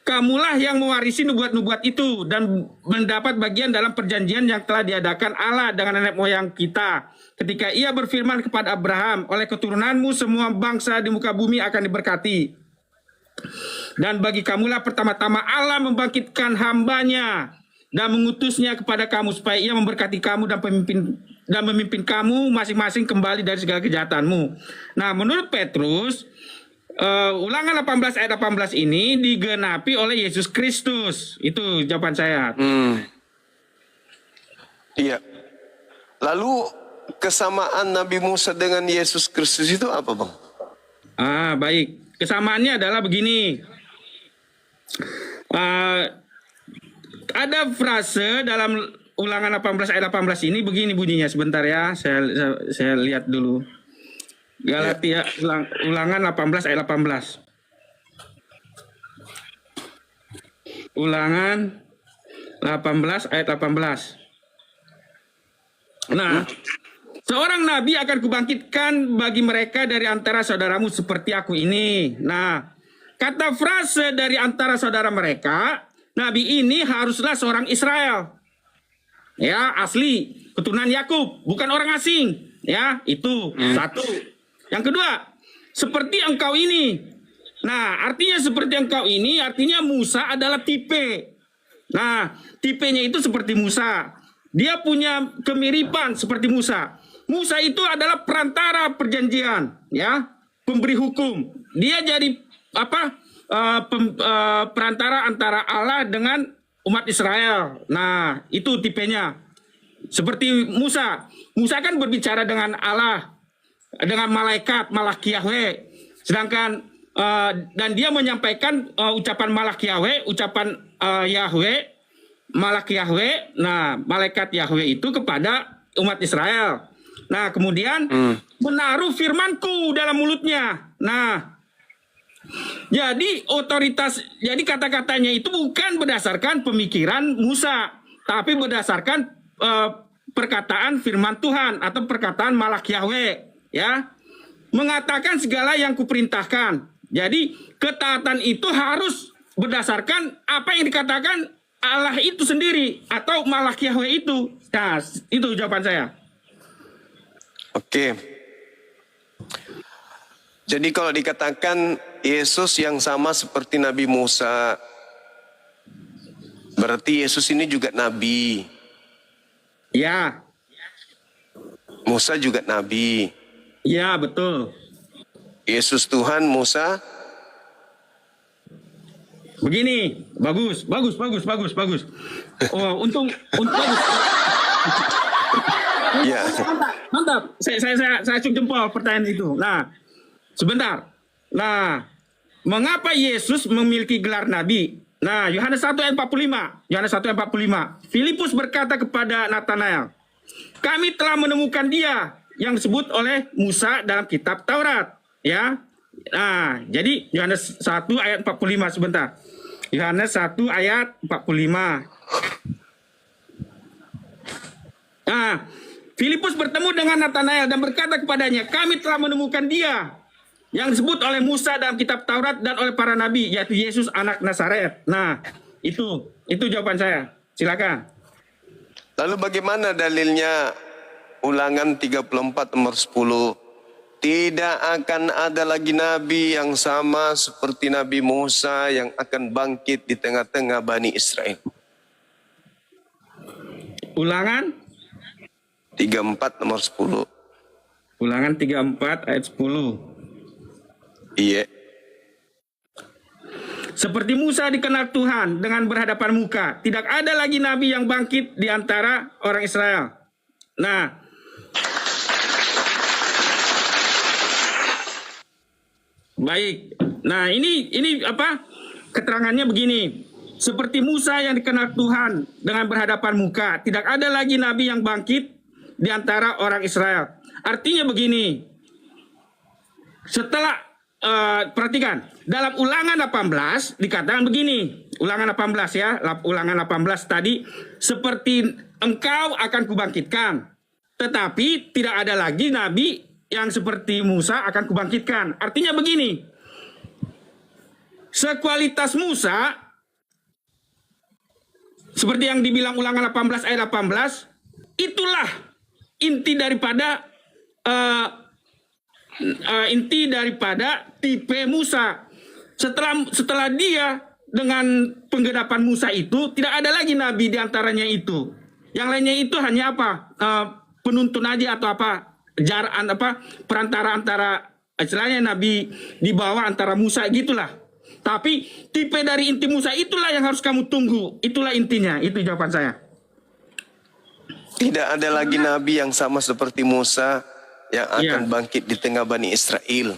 Kamulah yang mewarisi nubuat-nubuat itu dan mendapat bagian dalam perjanjian yang telah diadakan Allah dengan nenek moyang kita. Ketika ia berfirman kepada Abraham, oleh keturunanmu semua bangsa di muka bumi akan diberkati. Dan bagi kamulah pertama-tama Allah membangkitkan hambanya dan mengutusnya kepada kamu supaya ia memberkati kamu dan memimpin kamu masing-masing kembali dari segala kejahatanmu. Nah, menurut Petrus, Ulangan 18 ayat 18 ini digenapi oleh Yesus Kristus. Itu jawaban saya. Iya. Lalu kesamaan Nabi Musa dengan Yesus Kristus itu apa, Bang? Baik. Kesamaannya adalah begini. Ada frase dalam Ulangan 18 ayat 18 ini begini bunyinya. Sebentar ya, saya lihat dulu. Galatia Ulangan 18 ayat 18. Ulangan 18 ayat 18. Nah, seorang nabi akan kubangkitkan bagi mereka dari antara saudaramu seperti aku ini. Nah, kata frase dari antara saudara mereka, nabi ini haruslah seorang Israel. Ya, asli. keturunan Yakub, bukan orang asing. Ya, itu satu. Yang kedua, seperti engkau ini. Nah, artinya seperti engkau ini, artinya Musa adalah tipe. Nah, tipenya itu seperti Musa. Dia punya kemiripan seperti Musa. Musa itu adalah perantara perjanjian, ya, pemberi hukum. Dia jadi perantara antara Allah dengan umat Israel. Nah, itu tipenya. Seperti Musa. Musa kan berbicara dengan Allah, dengan malaikat, malak Yahweh. Sedangkan dan dia menyampaikan ucapan malak Yahweh, ucapan Yahweh, malak Yahweh, nah malaikat Yahweh itu kepada umat Israel. Nah kemudian menaruh firmanku dalam mulutnya. Nah jadi otoritas, jadi kata-katanya itu bukan berdasarkan pemikiran Musa, tapi berdasarkan perkataan firman Tuhan atau perkataan malak Yahweh, ya, mengatakan segala yang kuperintahkan. Jadi ketaatan itu harus berdasarkan apa yang dikatakan Allah itu sendiri atau malak Yahweh itu. Nah, itu jawaban saya. Oke. Jadi kalau dikatakan Yesus yang sama seperti Nabi Musa, berarti Yesus ini juga nabi. Ya. Musa juga nabi. Ya, betul. Yesus Tuhan, Musa. Begini, bagus. Oh, untung bagus. Ya. Mantap. Saya acung jempol pertanyaan itu. Nah, sebentar. Nah, mengapa Yesus memiliki gelar nabi? Nah, Yohanes 1 ayat 45. Yohanes 1 ayat 45. Filipus berkata kepada Natanael, kami telah menemukan dia yang disebut oleh Musa dalam kitab Taurat. Ya. Nah, jadi Yohanes 1 ayat 45 sebentar. Yohanes 1 ayat 45. Nah, Filipus bertemu dengan Natanael dan berkata kepadanya, kami telah menemukan dia yang disebut oleh Musa dalam kitab Taurat dan oleh para nabi, yaitu Yesus anak Nazaret. Nah, itu jawaban saya. Silakan. Lalu bagaimana dalilnya Ulangan 34 nomor 10? Tidak akan ada lagi nabi yang sama seperti Nabi Musa yang akan bangkit di tengah-tengah Bani Israel. Ulangan 34 nomor 10. Ulangan 34 ayat 10. Iya. Seperti Musa dikenal Tuhan dengan berhadapan muka, tidak ada lagi nabi yang bangkit di antara orang Israel. Nah, baik. Nah, ini apa? Keterangannya begini. Seperti Musa yang dikenal Tuhan dengan berhadapan muka, tidak ada lagi nabi yang bangkit di antara orang Israel. Artinya begini. Setelah perhatikan, dalam Ulangan 18 dikatakan begini. Ulangan 18 ya, Ulangan 18 tadi, seperti engkau akan kubangkitkan, tetapi tidak ada lagi nabi yang seperti Musa akan kubangkitkan. Artinya begini, sekualitas Musa, seperti yang dibilang Ulangan 18 ayat 18, itulah inti daripada tipe Musa. Setelah dia dengan penggenapan Musa itu, tidak ada lagi nabi di antaranya itu. Yang lainnya itu hanya apa? Penuntun aja atau apa? Perantara antara istilahnya nabi di bawah antara Musa gitulah. Tapi tipe dari inti Musa itulah yang harus kamu tunggu. Itulah intinya. Itu jawaban saya. Tidak ada lagi nabi yang sama seperti Musa yang akan bangkit di tengah Bani Israel.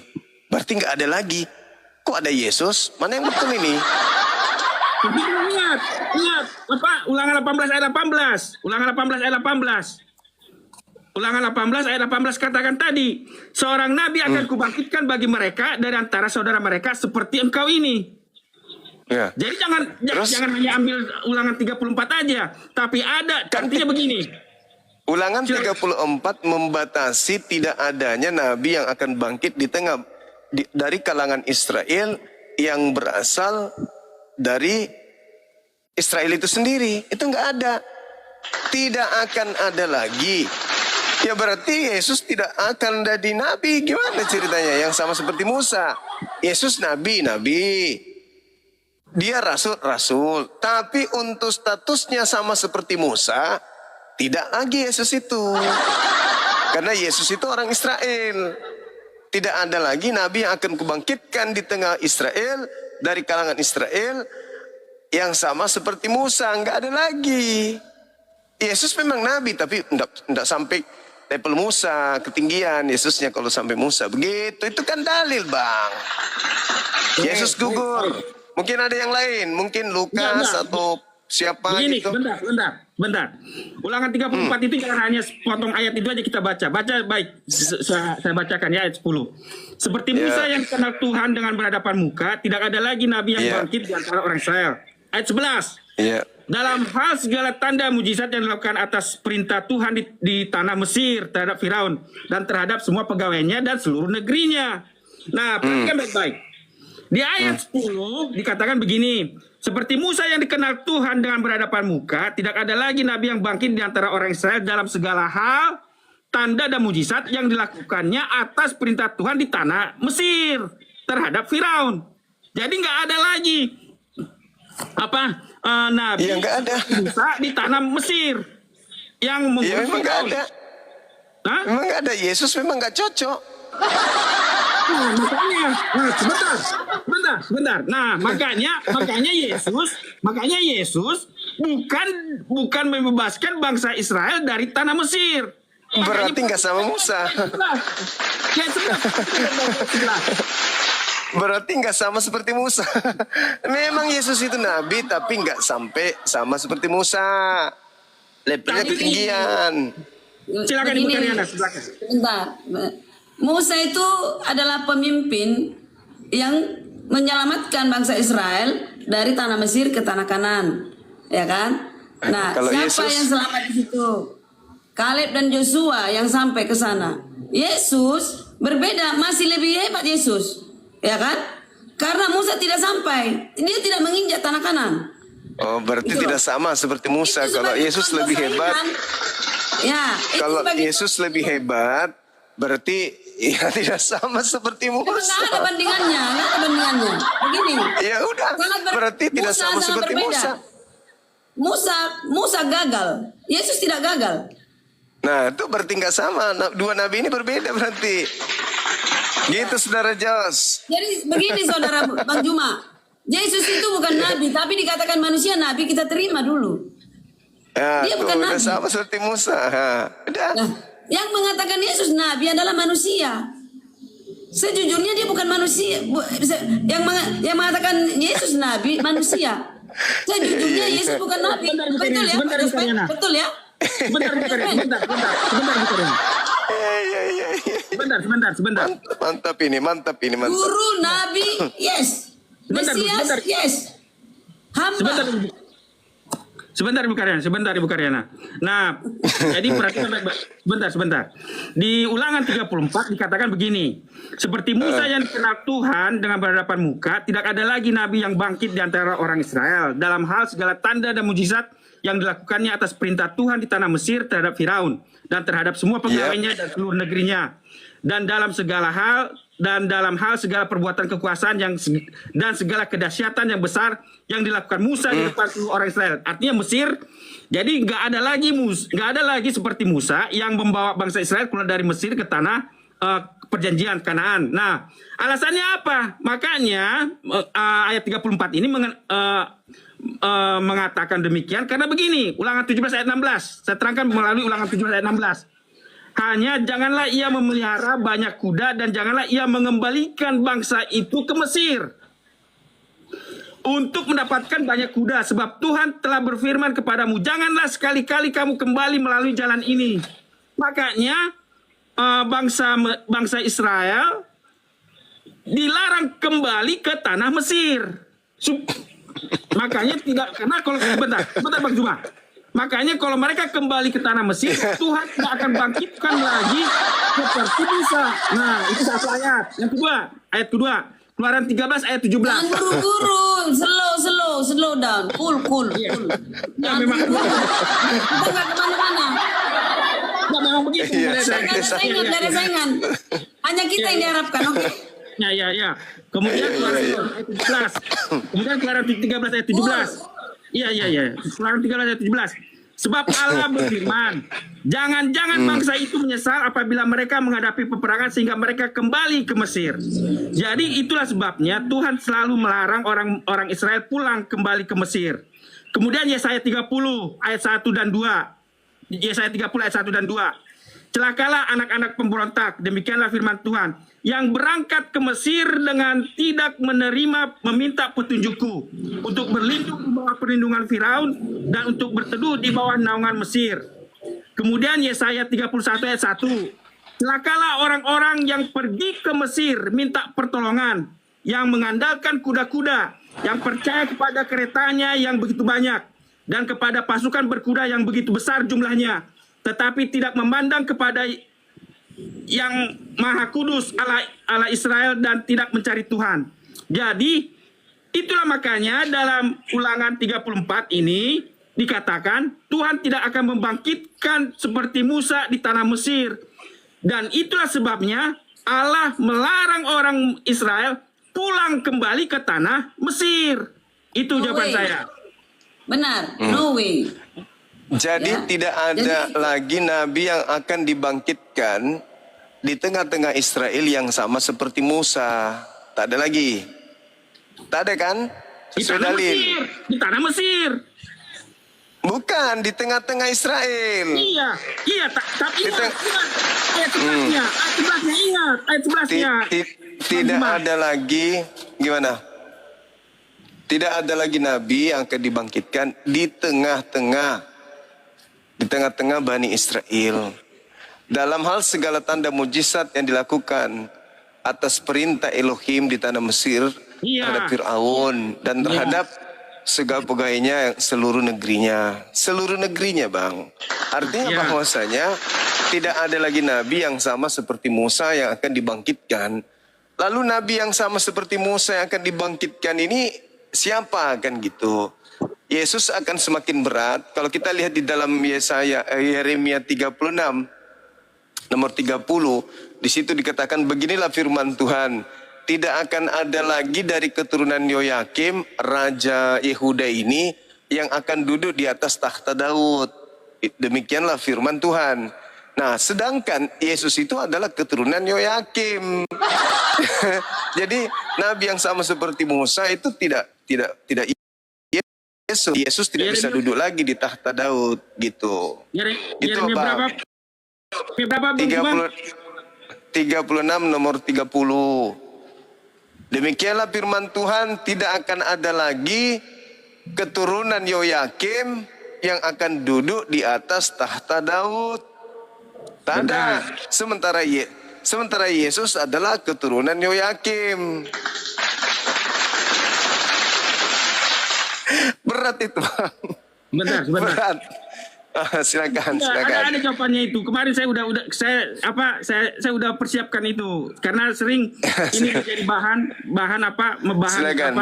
Berarti nggak ada lagi. Kok ada Yesus? Mana yang betul ini? Ingat apa? Ulangan 18 ayat 18. Ulangan 18 ayat 18. Ulangan 18 ayat 18 katakan tadi, seorang nabi akan kubangkitkan bagi mereka dari antara saudara mereka seperti engkau ini. Ya. Jadi jangan hanya ambil Ulangan 34 aja, tapi ada artinya begini. Ulangan 34 membatasi tidak adanya nabi yang akan bangkit di tengah dari kalangan Israel yang berasal dari Israel itu sendiri. Itu nggak ada. tidak akan ada lagi. Ya berarti Yesus tidak akan jadi nabi. Gimana ceritanya? Yang sama seperti Musa. Yesus nabi. Dia rasul. Tapi untuk statusnya sama seperti Musa, tidak lagi Yesus itu. Karena Yesus itu orang Israel. Tidak ada lagi nabi yang akan kubangkitkan di tengah Israel, dari kalangan Israel, yang sama seperti Musa. Enggak ada lagi. Yesus memang nabi, tapi enggak sampai level Musa, ketinggian Yesusnya kalau sampai Musa. Begitu, itu kan dalil, Bang. Yesus gugur. Mungkin ada yang lain, mungkin Lukas atau siapa begini, gitu. Bentar. Ulangan 34 itu jangan hanya potong ayat itu aja kita baca. Baca baik, saya bacakan ya ayat 10. Seperti Musa yang kenal Tuhan dengan berhadapan muka, tidak ada lagi nabi yang bangkit di antara orang Israel. Ayat 11. Dalam hal segala tanda mujizat yang dilakukan atas perintah Tuhan di tanah Mesir terhadap Firaun dan terhadap semua pegawainya dan seluruh negerinya. Nah, perhatikan baik-baik. Di ayat 10 dikatakan begini, seperti Musa yang dikenal Tuhan dengan berhadapan muka, tidak ada lagi nabi yang bangkit di antara orang Israel dalam segala hal, tanda dan mujizat yang dilakukannya atas perintah Tuhan di tanah Mesir terhadap Firaun. Jadi nggak ada lagi nabi yang nggak ada Musa di tanah Mesir yang mengurus memang nggak ada. Memang nggak ada. Yesus memang nggak cocok. Sebentar. Nah, makanya Yesus bukan membebaskan bangsa Israel dari tanah Mesir. Berarti nggak sama Musa. Berarti nggak sama seperti Musa. Memang Yesus itu nabi, tapi nggak sampai sama seperti Musa. Levelnya ketinggian. Silakan Ibu Karyana, silakan. Sebentar. Musa itu adalah pemimpin yang menyelamatkan bangsa Israel dari tanah Mesir ke tanah Kanan, ya kan? Nah, kalau siapa Yesus, yang selamat di situ? Kaleb dan Joshua yang sampai ke sana. Yesus berbeda, masih lebih hebat Yesus, ya kan? Karena Musa tidak sampai, dia tidak menginjak tanah Kanan. Oh, berarti tidak sama seperti Musa. Kalau Yesus lebih hebat, kalau Yesus lebih hebat, berarti ya tidak sama seperti Musa. Nggak ada bandingannya. Begini. Ya udah, berarti tidak sama seperti berbeda. Musa gagal, Yesus tidak gagal. Nah, itu berarti nggak sama. Dua nabi ini berbeda berarti. Gitu, Saudara Jos. Jadi begini, Saudara Bang Juma. Yesus itu bukan nabi, tapi dikatakan manusia nabi, kita terima dulu. Ya, dia bukan nabi. Sama seperti Musa. Udah. Nah, yang mengatakan Yesus nabi adalah manusia. Sejujurnya dia bukan manusia. Yang mengatakan Yesus nabi manusia. Sejujurnya Yesus bukan nabi. Betul ya? Betul ya? Sebentar. Mantap ini. Guru, nabi, yes. Mesias, yes. Hamba. Sebentar Ibu Karyana. Nah, jadi perhatikan baik-baik. Sebentar. Di Ulangan 34 dikatakan begini. Seperti Musa yang dikenal Tuhan dengan berhadapan muka, tidak ada lagi nabi yang bangkit di antara orang Israel dalam hal segala tanda dan mujizat yang dilakukannya atas perintah Tuhan di tanah Mesir terhadap Firaun dan terhadap semua pegawainya dan seluruh negerinya. Dan dalam dalam hal segala perbuatan kekuasaan dan segala kedahsyatan yang besar yang dilakukan Musa di depan seluruh orang Israel. Artinya Mesir, jadi nggak ada lagi seperti Musa yang membawa bangsa Israel keluar dari Mesir ke tanah perjanjian Kanaan. Nah, alasannya apa? Makanya ayat 34 ini mengatakan demikian karena begini, Ulangan 17 ayat 16. Saya terangkan melalui Ulangan 17 ayat 16. Hanya janganlah ia memelihara banyak kuda dan janganlah ia mengembalikan bangsa itu ke Mesir untuk mendapatkan banyak kuda, sebab Tuhan telah berfirman kepadamu, janganlah sekali-kali kamu kembali melalui jalan ini. Makanya bangsa Israel dilarang kembali ke tanah Mesir. Makanya tidak, karena kalau bentar Bang Juma. Makanya kalau mereka kembali ke tanah Mesir, Tuhan tidak akan bangkitkan lagi seperti Musa. Nah, itu satu ayat. Yang kedua, ayat kedua. Keluaran 13 ayat 17. Jangan buru-buru, slow down, cool. Ya, Jangan memang buru-buru. Kita nggak kemana-mana. ya, memang begitu. Iya, Nggak ada saingan. Hanya kita yang diharapkan, oke? Ya. Kemudian keluaran ayat 17. Kemudian keluaran 13 ayat 17. Iya. Keluaran 13 ayat 17. Sebab Allah berfirman, jangan-jangan bangsa itu menyesal apabila mereka menghadapi peperangan sehingga mereka kembali ke Mesir. Jadi itulah sebabnya Tuhan selalu melarang orang Israel pulang kembali ke Mesir. Kemudian Yesaya 30 ayat 1 dan 2. Yesaya 30 ayat 1 dan 2. Celakalah anak-anak pemberontak, demikianlah firman Tuhan, yang berangkat ke Mesir dengan tidak meminta petunjukku, untuk berlindung di bawah perlindungan Firaun dan untuk berteduh di bawah naungan Mesir. Kemudian Yesaya 31 ayat 1. Celakalah orang-orang yang pergi ke Mesir minta pertolongan, yang mengandalkan kuda-kuda, yang percaya kepada keretanya yang begitu banyak, dan kepada pasukan berkuda yang begitu besar jumlahnya, tetapi tidak memandang kepada yang Maha Kudus Allah Israel dan tidak mencari Tuhan. Jadi itulah makanya dalam Ulangan 34 ini dikatakan Tuhan tidak akan membangkitkan seperti Musa di tanah Mesir. Dan itulah sebabnya Allah melarang orang Israel pulang kembali ke tanah Mesir. Itu jawaban saya. Benar, no way. Jadi Ya. tidak ada Jadi- lagi nabi yang akan dibangkitkan di tengah-tengah Israel yang sama seperti Musa. Tak ada lagi. Tak ada kan? Di Sesuai tanah dalil. Mesir. Di tanah Mesir. Bukan di tengah-tengah Israel. Iya, tapi Kita- ingat ayat 11-nya, ayat 11-nya. Tidak ada lagi gimana? Tidak ada lagi nabi yang akan dibangkitkan di tengah-tengah Bani Israel. Dalam hal segala tanda mujizat yang dilakukan atas perintah Elohim di tanah Mesir terhadap Fir'aun dan terhadap segala pegawainya seluruh negerinya, Bang. Artinya bahwasanya tidak ada lagi nabi yang sama seperti Musa yang akan dibangkitkan. Lalu nabi yang sama seperti Musa yang akan dibangkitkan ini siapa kan gitu? Yesus akan semakin berat. Kalau kita lihat di dalam Yeremia 36 nomor 30, di situ dikatakan beginilah firman Tuhan, tidak akan ada lagi dari keturunan Yoyakim raja Yehuda ini yang akan duduk di atas takhta Daud. Demikianlah firman Tuhan. Nah, sedangkan Yesus itu adalah keturunan Yoyakim. Jadi nabi yang sama seperti Musa itu tidak Yesus tidak bisa duduk lagi di takhta Daud gitu. Itu berapa? Berapa 36 nomor 30. Demikianlah firman Tuhan, tidak akan ada lagi keturunan Yoyakim yang akan duduk di atas tahta Daud. Tak ada. Sementara Yesus adalah keturunan Yoyakim. Berat itu, Bang. Bentar. Berat. Silakan. Ada jawabannya itu. Kemarin saya udah persiapkan itu karena sering ini menjadi silakan.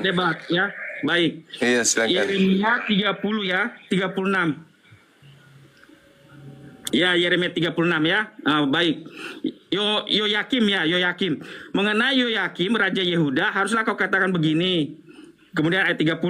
debat ya. Baik. Iya, silakan. Yeremia 30 ya, 36. Ya, Yeremia 36 ya. Baik. Yoyakim. Mengenai Yoyakim raja Yehuda, haruslah kau katakan begini. Kemudian ayat 30.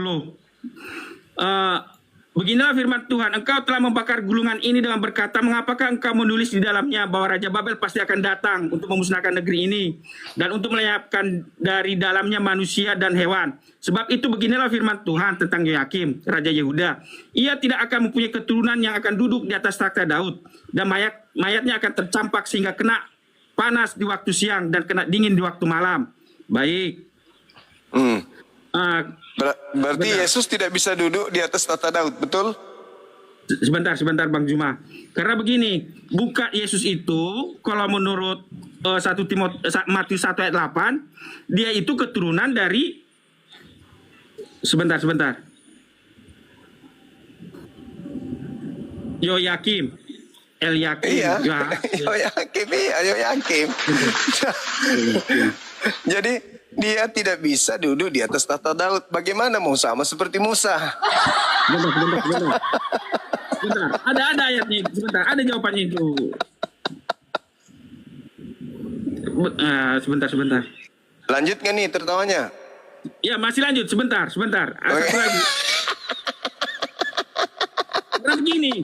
Beginilah firman Tuhan, engkau telah membakar gulungan ini dengan berkata, mengapakah engkau menulis di dalamnya bahwa Raja Babel pasti akan datang untuk memusnahkan negeri ini dan untuk melenyapkan dari dalamnya manusia dan hewan. Sebab itu beginilah firman Tuhan tentang Yoyakim, Raja Yehuda. Ia tidak akan mempunyai keturunan yang akan duduk di atas takhta Daud dan mayatnya akan tercampak sehingga kena panas di waktu siang dan kena dingin di waktu malam. Baik. Berarti Yesus tidak bisa duduk di atas tahta Daud, betul? Sebentar Bang Juma. Karena begini, bukan Yesus itu kalau menurut Matius 1 ayat 8, dia itu keturunan dari sebentar. Yoyakim. Eliakim. Iya, Ya. Yoyakim, iya, Yoyakim. Jadi dia tidak bisa duduk di atas tahta Daud. Bagaimana mau sama seperti Musa? Sebentar. Ada ayatnya itu. Sebentar, ada jawabannya itu. Sebentar. Lanjut nggak nih tertawanya? Ya masih lanjut. Sebentar. Satu lagi. Terus gini.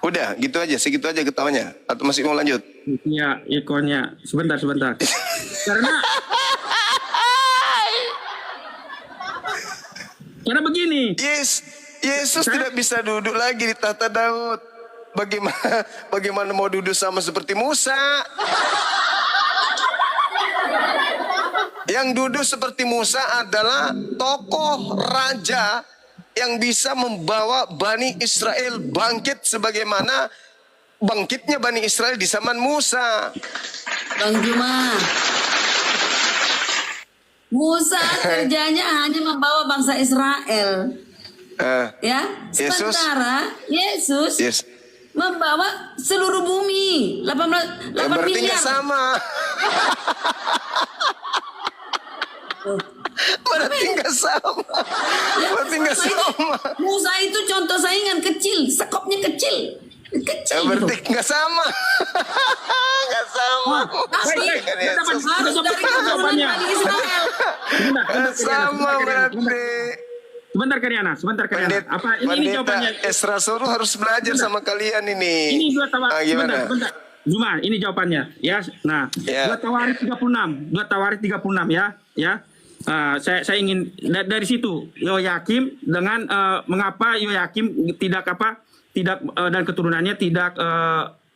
Udah, gitu aja, segitu aja ketawanya. Atau masih mau lanjut? Ya, ikonnya. Sebentar. Karena begini. Yesus tidak bisa duduk lagi di tahta Daud. Bagaimana mau duduk sama seperti Musa? Yang duduk seperti Musa adalah tokoh raja yang bisa membawa Bani Israel bangkit sebagaimana bangkitnya Bani Israel di zaman Musa. Bang Juma. Musa kerjanya hanya membawa bangsa Israel. Ya, sementara Yesus membawa seluruh bumi. 8 berarti miliar. nggak sama. Berarti nggak sama. Musa itu contoh saingan kecil, sekopnya kecil. Berarti nggak sama. Nggak sama. Tapi harus dari keturunan Bani Israel. Sama berarti. Sebentar Karyana. Apa ini jawabannya? Esra Suruh harus belajar sama kalian ini. Ini dua tawarik. Gimana? Sebentar. Zuma, ini jawabannya. Ya, nah, dua tawarik 36 ya. Saya ingin dari situ Yoyakim dengan mengapa Yoyakim tidak dan keturunannya tidak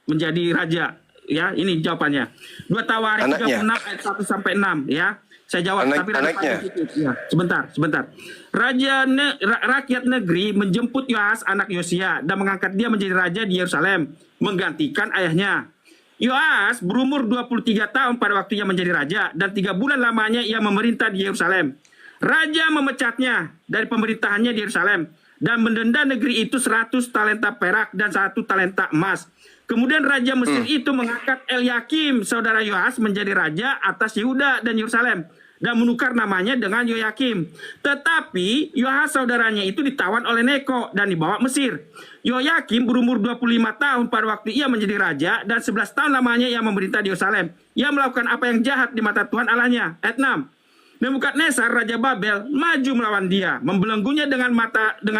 menjadi raja, ya. Ini jawabannya. 2 Tawarik 36 ayat 1 sampai 6 ya. Saya jawab tapi anaknya. Ya, sebentar. Rakyat negeri menjemput Yoas anak Yosia dan mengangkat dia menjadi raja di Yerusalem menggantikan ayahnya. Yoas berumur 23 tahun pada waktu ia menjadi raja dan 3 bulan lamanya ia memerintah di Yerusalem. Raja memecatnya dari pemerintahannya di Yerusalem dan mendenda negeri itu 100 talenta perak dan 1 talenta emas. Kemudian Raja Mesir itu mengangkat Eliakim, saudara Yoas, menjadi raja atas Yehuda dan Yerusalem dan menukar namanya dengan Yoyakim. Tetapi Yoas saudaranya itu ditawan oleh Neko dan dibawa Mesir. Yoyakim berumur 25 tahun pada waktu ia menjadi raja dan 11 tahun lamanya ia memerintah di Yerusalem. Ia melakukan apa yang jahat di mata Tuhan Allahnya. Ayat 6. Nebukadnezar Raja Babel maju melawan dia, membelenggunya dengan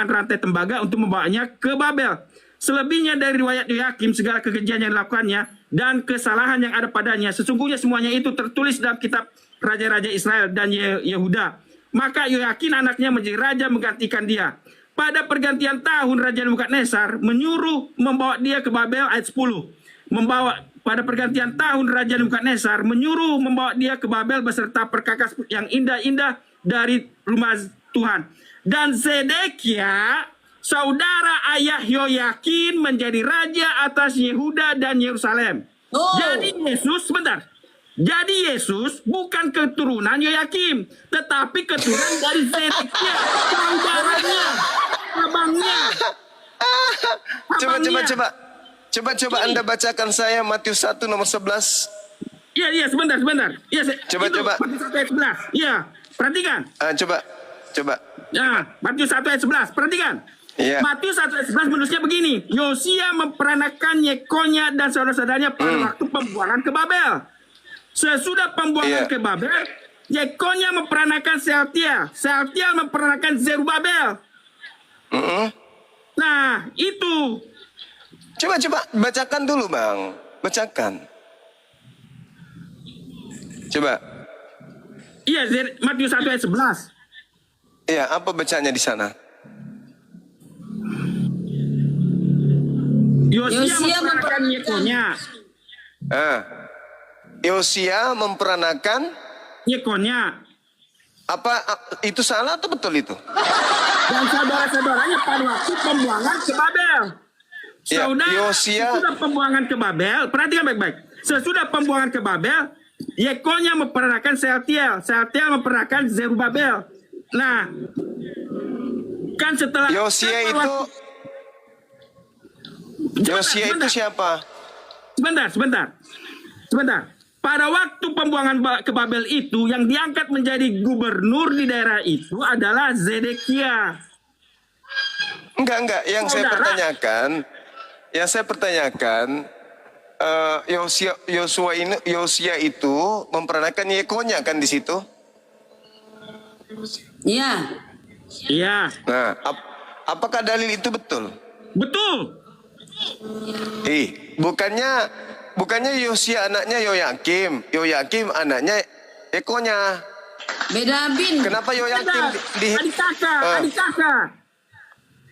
rantai tembaga untuk membawanya ke Babel. Selebihnya dari riwayat Yoyakim, segala kekejian yang dilakukannya dan kesalahan yang ada padanya, sesungguhnya semuanya itu tertulis dalam kitab Raja-Raja Israel dan Yehuda. Maka Yoyakin anaknya menjadi raja menggantikan dia. Pada pergantian tahun Raja Nebukadnezar menyuruh membawa dia ke Babel, ayat 10. Pada pergantian tahun Raja Nebukadnezar menyuruh membawa dia ke Babel beserta perkakas yang indah-indah dari rumah Tuhan. Dan Zedekia, saudara ayah Yoyakin, menjadi raja atas Yehuda dan Yerusalem. Jadi Yesus bukan keturunan Yoyakim, tetapi keturunan dari Zedekia, saudaranya, abangnya. Coba Anda bacakan saya Matius 1 nomor 11. Iya, sebentar. Iya, coba. Matius 1 ayat 11. Iya, perhatikan. Coba. Nah, Matius 1 ayat 11, perhatikan. Yeah. Matius 1 ayat 11 menulisnya begini. Yosia memperanakan Yekonya dan saudara-saudaranya pada waktu pembuangan ke Babel. Sesudah pembuangan ke Babel, Yekonya memperanakan Sealtiel memperanakan Zerubabel. Nah, itu. Coba bacakan dulu, Bang. Bacakan. Coba. Iya, Matius 1 ayat 11. Iya, apa bacanya di sana? Yosia memperanakan Yekonya. Yosia memperanakan Yekonya. Apa itu salah atau betul itu? Dan saudara-saudaranya pada waktu pembuangan ke Babel. Sesudah pembuangan ke Babel, perhatikan baik-baik. Sesudah pembuangan ke Babel, Yekonya memperanakan Sealtiel memperanakan Zerubabel. Nah, Bukan setelah Yosia itu siapa? Sebentar. Pada waktu pembuangan ke Babel itu, yang diangkat menjadi gubernur di daerah itu adalah Zedekia. Enggak. Yang saya pertanyakan, Yosia itu memperanakan Yekonya kan di situ? Iya. Nah, apakah dalil itu betul? Betul. Bukannya Yosia anaknya Yoyakim anaknya Yekonya. Beda bin. Kenapa Yoyakim Adik kakak.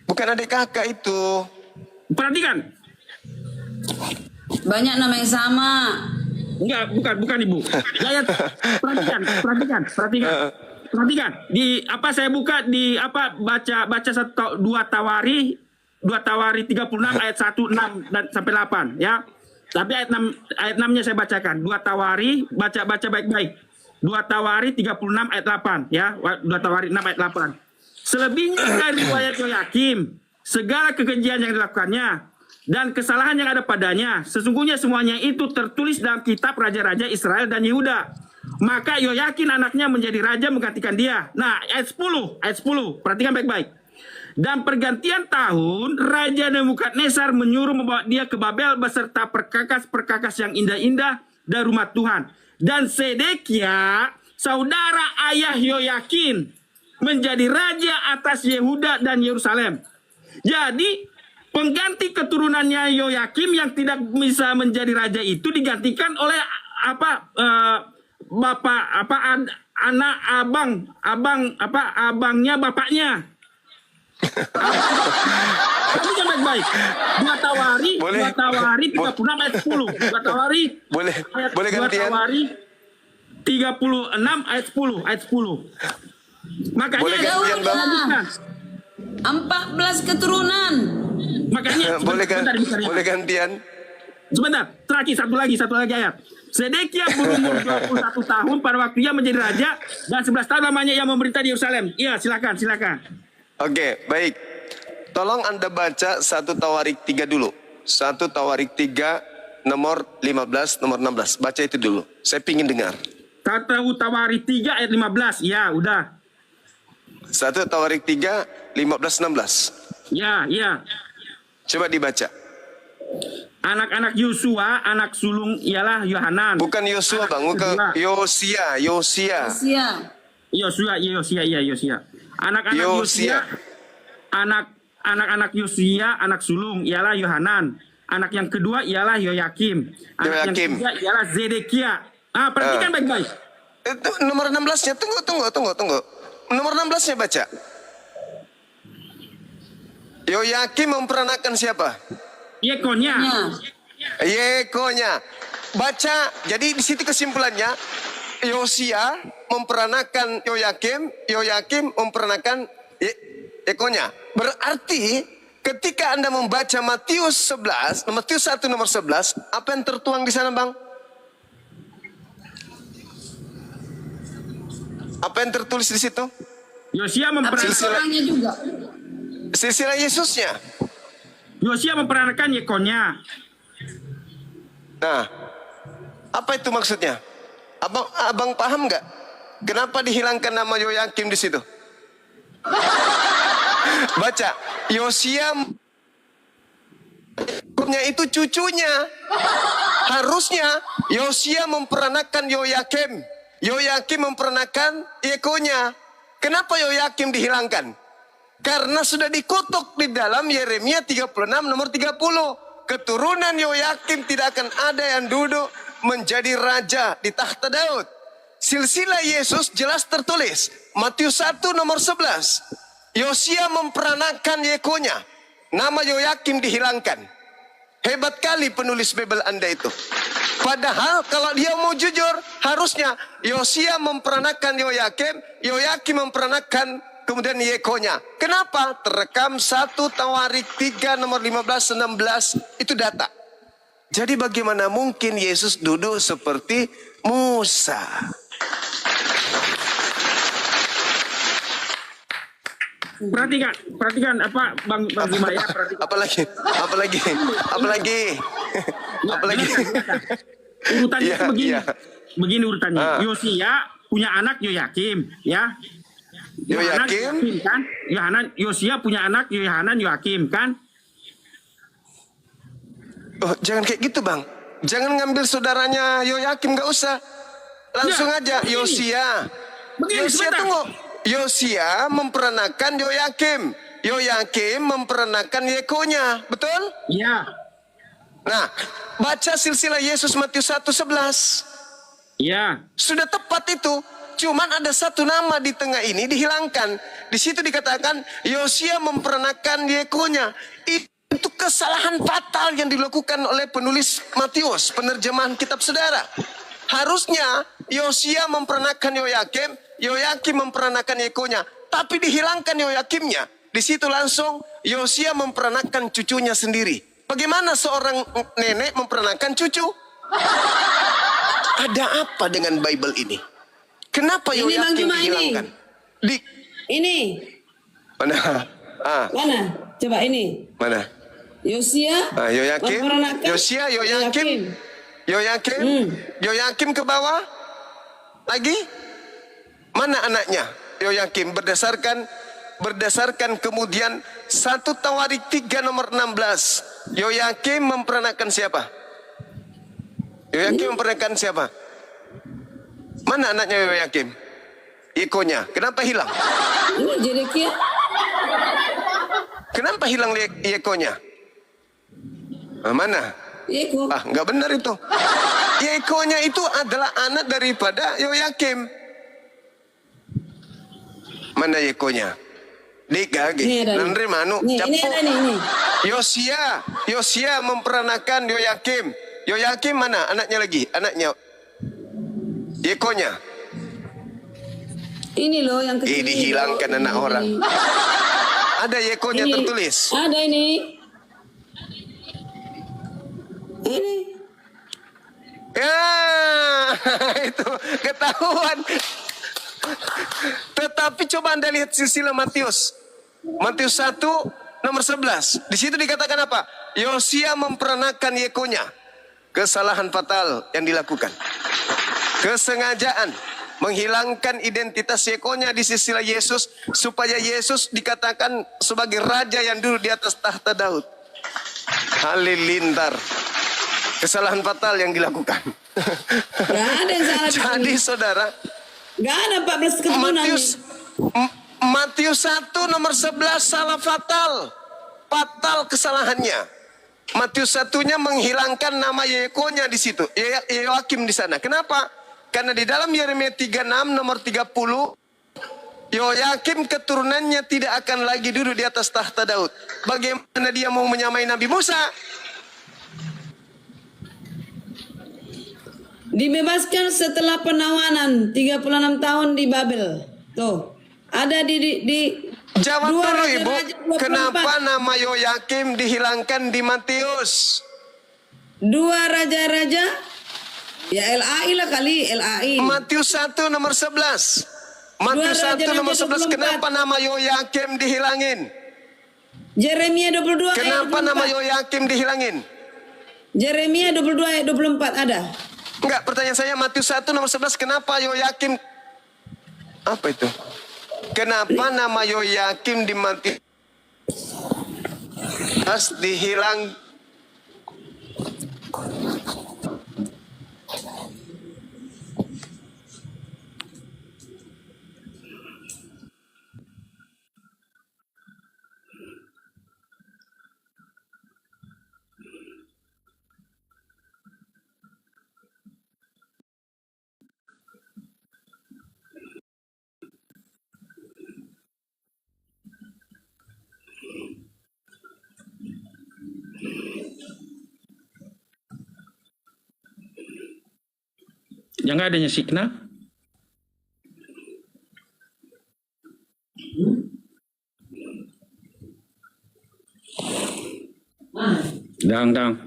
Bukan adik kakak itu. Perhatikan. Banyak nama yang sama. Enggak, bukan Ibu. Ya, perhatikan. Di apa saya buka di apa baca dua Tawari 36 ayat 1 6 dan sampai 8 ya. Tapi ayat 6-nya saya bacakan. Dua Tawari baca baik-baik. Dua Tawari 36 ayat 8 ya. Dua Tawari 6 ayat 8. Selebihnya dari riwayat Yoyakim, segala kekejian yang dilakukannya dan kesalahan yang ada padanya, sesungguhnya semuanya itu tertulis dalam kitab raja-raja Israel dan Yehuda. Maka Yoyakin anaknya menjadi raja menggantikan dia. Nah, ayat 10, perhatikan baik-baik. Dan pergantian tahun, Raja Nebukadnezar menyuruh membawa dia ke Babel beserta perkakas-perkakas yang indah-indah dari rumah Tuhan. Dan Sedekia, saudara ayah Yoyakin, menjadi raja atas Yehuda dan Yerusalem. Jadi, pengganti keturunannya Yoyakim yang tidak bisa menjadi raja itu digantikan oleh abangnya bapaknya. Tapi jangan baik. Dua Tawari 36 ayat 10. Dua Tawari boleh gantian. 36 ayat 10. Makanya boleh gantian, Bang. 14 keturunan. Makanya boleh gantian. Sebentar, terakhir satu lagi ayat. Sedekia berumur 21 tahun pada waktu ia menjadi raja dan 11 tahun lamanya ia memerintah di Yerusalem. Iya, silakan. Oke, baik. Tolong Anda baca 1 Tawarik 3 dulu. 1 Tawarik 3 nomor 15, nomor 16. Baca itu dulu. Saya pingin dengar. 1 Tawarik 3 ayat 15. Ya, udah. 1 Tawarik 3, 15, 16. Ya. Coba dibaca. Anak-anak Yosua, anak sulung ialah Yohanan. Bukan Yosua, Bang. Bukan Yosia. Yosia. Anak-anak Yosia. Anak-anak Yosia, anak sulung ialah Yohanan. Anak yang kedua ialah Yoyakim. Anak yang ketiga ialah Zedekia. Perhatikan baik-baik. Itu nomor 16-nya. Tunggu. Nomor 16-nya baca. Yoyakim memperanakan siapa? Yekonya. Baca. Jadi di situ kesimpulannya, Yosia memperanakan Yoyakim memperanakan Yekonya. Berarti ketika Anda membaca Matius 1 nomor 11, apa yang tertuang di sana, Bang? Apa yang tertulis di situ? Yosia memperanakan juga. Silsilah Yesusnya. Yosia memperanakan Yekonya. Nah, apa itu maksudnya? Abang paham nggak? Kenapa dihilangkan nama Yoyakim di situ? Baca, Yosia itu cucunya. Harusnya Yosia memperanakan Yoyakim memperanakan Yekonya. Kenapa Yoyakim dihilangkan? Karena sudah dikutuk di dalam Yeremia 36 nomor 30. Keturunan Yoyakim tidak akan ada yang duduk menjadi raja di tahta Daud. Silsilah Yesus jelas tertulis. Matius 1 nomor 11. Yosia memperanakan Yekonya. Nama Yoyakim dihilangkan. Hebat kali penulis Bible Anda itu. Padahal kalau dia mau jujur, harusnya Yosia memperanakan Yoyakim memperanakan kemudian Yekonya. Kenapa? Terekam 1 Tawarik 3 nomor 15, 16 itu data. Jadi bagaimana mungkin Yesus duduk seperti Musa? perhatikan apa Bang Bima ya, perhatikan. Apalagi. Urutannya Iya, itu begini. iya. Begini urutannya. Ah. Yosia punya anak Yoyakim, ya. Yoyakim? kan? Yosia punya anak Yohanan kan? Oh, jangan kayak gitu, Bang. Jangan ngambil saudaranya Yoyakim, nggak usah. Langsung Ya, aja begini. Yosia. Begini, Yosia sebentar. tunggu. Yosia memperanakan Yoyakim. Yoyakim memperanakan Yekonya, betul? Iya. Nah, baca silsilah Yesus Matius 1:11. Iya. Sudah tepat itu. Cuman ada satu nama di tengah ini dihilangkan. Di situ dikatakan Yosia memperanakan Yekonya. Itu kesalahan fatal yang dilakukan oleh penulis Matius, penerjemahan kitab saudara. Harusnya Yosia memperanakan Yoyakim, Yoyakim memperanakan Yekonya, tapi dihilangkan Yoyakimnya. Di situ langsung Yosia memperanakan cucunya sendiri. Bagaimana seorang nenek memperanakan cucu? Ada apa dengan Bible ini? Kenapa Ini Bang Yoyakim Juma dihilangkan? Ini. Mana? Mana? Coba ini. Mana? Yosia. Yoyakim, memperanakan Yosia, Yoyakim, Yoyakim ke bawah. Lagi? Mana anaknya? Yoyakim berdasarkan kemudian 1 Tawarik 3 nomor 16. Yoyakim memperanakan siapa? Yoyakim memperanakan siapa? Mana anaknya Yoyakim? Yekonya. Kenapa hilang? Ini Zedekia. Kenapa hilang Yekonya? Mana? Yeko. Nggak benar itu. Yekonya itu adalah anak daripada Yoyakim. Mana Yekonya? Ini ada nih. Ini ada nih. Yosia memperanakan Yoyakim. Yoyakim mana? Anaknya lagi. Anaknya Yekonya. Ini loh yang kecil. Ini dihilangkan anak orang. Ada Yekonya tertulis. Ada ini. Ini. Ya, itu ketahuan. Tetapi coba Anda lihat silsilah Matius. Matius 1 nomor 11. Di situ dikatakan apa? Yosia memperanakan Yekonya. Kesalahan fatal yang dilakukan. Kesengajaan menghilangkan identitas Yekonya di silsilah Yesus supaya Yesus dikatakan sebagai raja yang duduk di atas tahta Daud. Halilintar. Kesalahan fatal yang dilakukan. Gak ada yang salah. Jadi saudara, gak ada 14 keturunan. Matius 1 nomor 11 salah fatal. Fatal kesalahannya. Matius 1-nya menghilangkan nama Yekonya di situ. Yoyakim di sana. Kenapa? Karena di dalam Yeremia 36 nomor 30 Yoyakim keturunannya tidak akan lagi duduk di atas tahta Daud. Bagaimana dia mau menyamai Nabi Musa? Dibebaskan setelah penawanan 36 tahun di Babel. Tuh. Ada di Jawab dua dulu Raja Ibu, Raja 24. kenapa nama Yoyakim dihilangkan di Matius? 2 raja-raja. Ya LAI lah kali, LAI. Matius 1 nomor 11. Matius 1 nomor 11, kenapa nama Yoyakim dihilangin? Yeremia 22 Kenapa ayat 24. nama Yoyakim dihilangin? Yeremia 22 ayat 24 ada. Enggak, pertanyaan saya Matius 1 nomor 11, kenapa Yoyakim? Apa itu? Kenapa nama Yoyakim di Matius dihilang? Yang nggak adanya Sikna. Dang.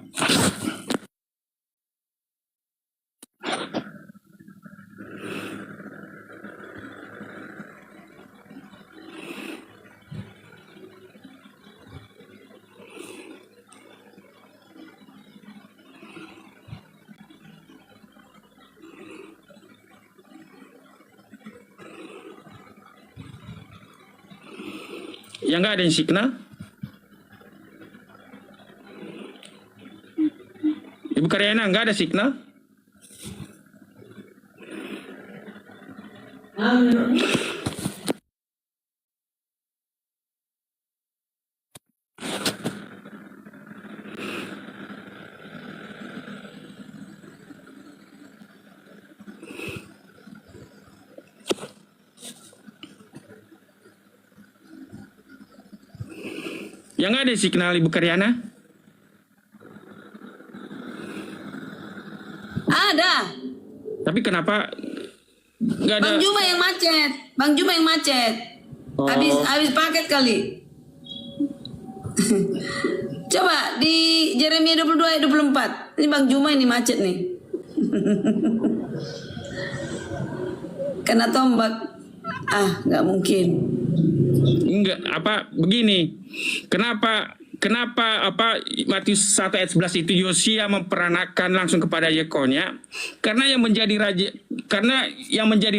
Yang nggak ada yang signal? Ibu Karyana nggak ada signal? Yang nggak ada signal Ibu Karyana? Ada. Tapi kenapa nggak ada? Bang Juma yang macet. Bang Juma yang macet. Oh. Habis paket kali. Coba di Yeremia 22 ayat 24. Ini Bang Juma ini macet nih. Kena tombak. Nggak mungkin. Enggak, begini. Kenapa Matius 1 ayat 11 itu Yosia memperanakan langsung kepada Yekonia? Karena yang menjadi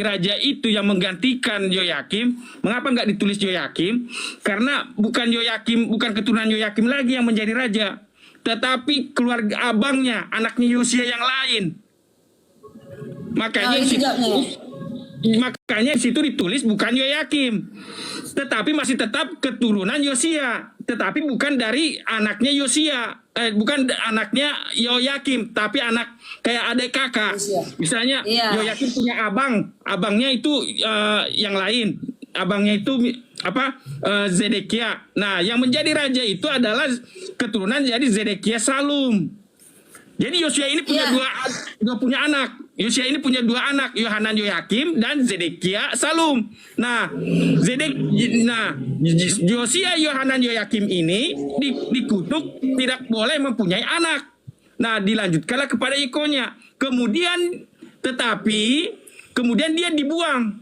raja itu yang menggantikan Yoyakim. Mengapa nggak ditulis Yoyakim? Karena bukan keturunan Yoyakim lagi yang menjadi raja, tetapi keluarga abangnya, anaknya Yosia yang lain. Makanya di situ ditulis bukan Yoyakim, tetapi masih tetap keturunan Yosia, tetapi bukan dari anaknya Yosia, bukan anaknya Yoyakim, tapi anak kayak adik kakak. Misalnya Yoyakim punya abangnya itu yang lain, abangnya itu Zedekia. Nah, yang menjadi raja itu adalah keturunan jadi Zedekia Salum. Jadi Yosia ini punya punya anak. Yosia ini punya dua anak, Yohanan Yoyakim dan Zedekia Salum. Nah, Yosia Yohanan Yoyakim ini dikutuk tidak boleh mempunyai anak. Nah, dilanjutkanlah kepada Yekonia. Kemudian dia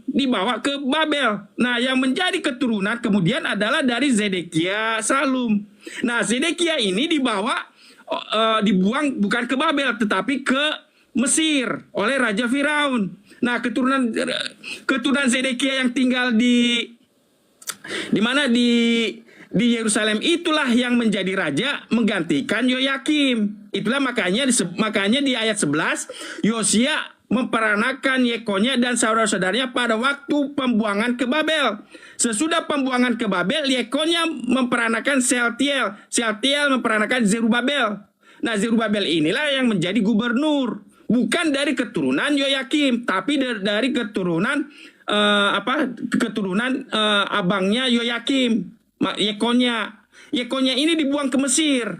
dibawa ke Babel. Nah, yang menjadi keturunan kemudian adalah dari Zedekia Salum. Nah, Zedekia ini dibuang bukan ke Babel tetapi ke Mesir oleh Raja Firaun. Nah, keturunan Zedekia yang tinggal di Yerusalem itulah yang menjadi raja menggantikan Yoyakim. Itulah makanya di ayat 11 Yosia memperanakan Yekonia dan saudara-saudaranya pada waktu pembuangan ke Babel. Sesudah pembuangan ke Babel, Yekonia memperanakan Sealtiel memperanakan Zerubabel. Nah, Zerubabel inilah yang menjadi gubernur, bukan dari keturunan Yoyakim, tapi dari keturunan abangnya Yoyakim, Yekonia. Yekonia ini dibuang ke Mesir.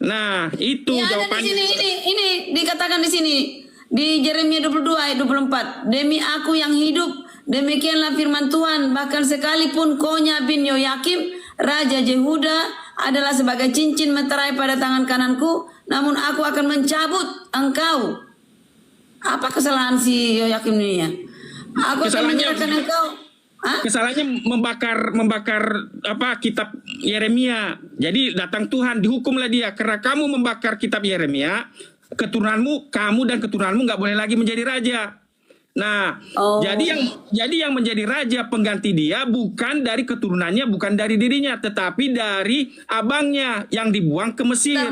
Nah, itu jawabannya. Ini dikatakan di sini. Di Yeremia 22 ayat 24. Demi aku yang hidup, demikianlah firman Tuhan, bahkan sekalipun Konya bin Yoyakim, Raja Yehuda, adalah sebagai cincin meterai pada tangan kananku, namun aku akan mencabut engkau. Apa kesalahan si Yoyakim ini ya? Aku akan menyerahkan engkau. Kesalahannya membakar kitab Yeremia. Jadi datang Tuhan, dihukumlah dia karena kamu membakar kitab Yeremia. Kamu dan keturunanmu nggak boleh lagi menjadi raja. Nah, jadi yang menjadi raja pengganti dia bukan dari keturunannya, bukan dari dirinya, tetapi dari abangnya yang dibuang ke Mesir.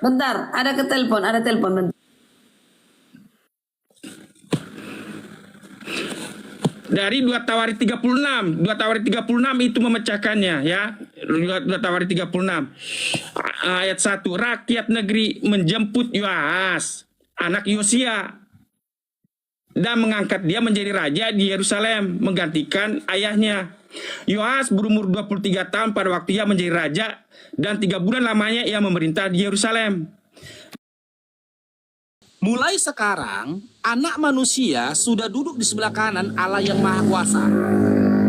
Bentar. Ada telepon. Bentar. Dari 2 Tawarik 36. 2 Tawarik 36 itu memecahkannya ya. 2 Tawarik 36. Ayat 1. Rakyat negeri menjemput Yoas, anak Yosia, dan mengangkat dia menjadi raja di Yerusalem menggantikan ayahnya. Yoas berumur 23 tahun pada waktu ia menjadi raja, dan 3 bulan lamanya ia memerintah di Yerusalem. Mulai sekarang, anak manusia sudah duduk di sebelah kanan Allah yang Maha Kuasa.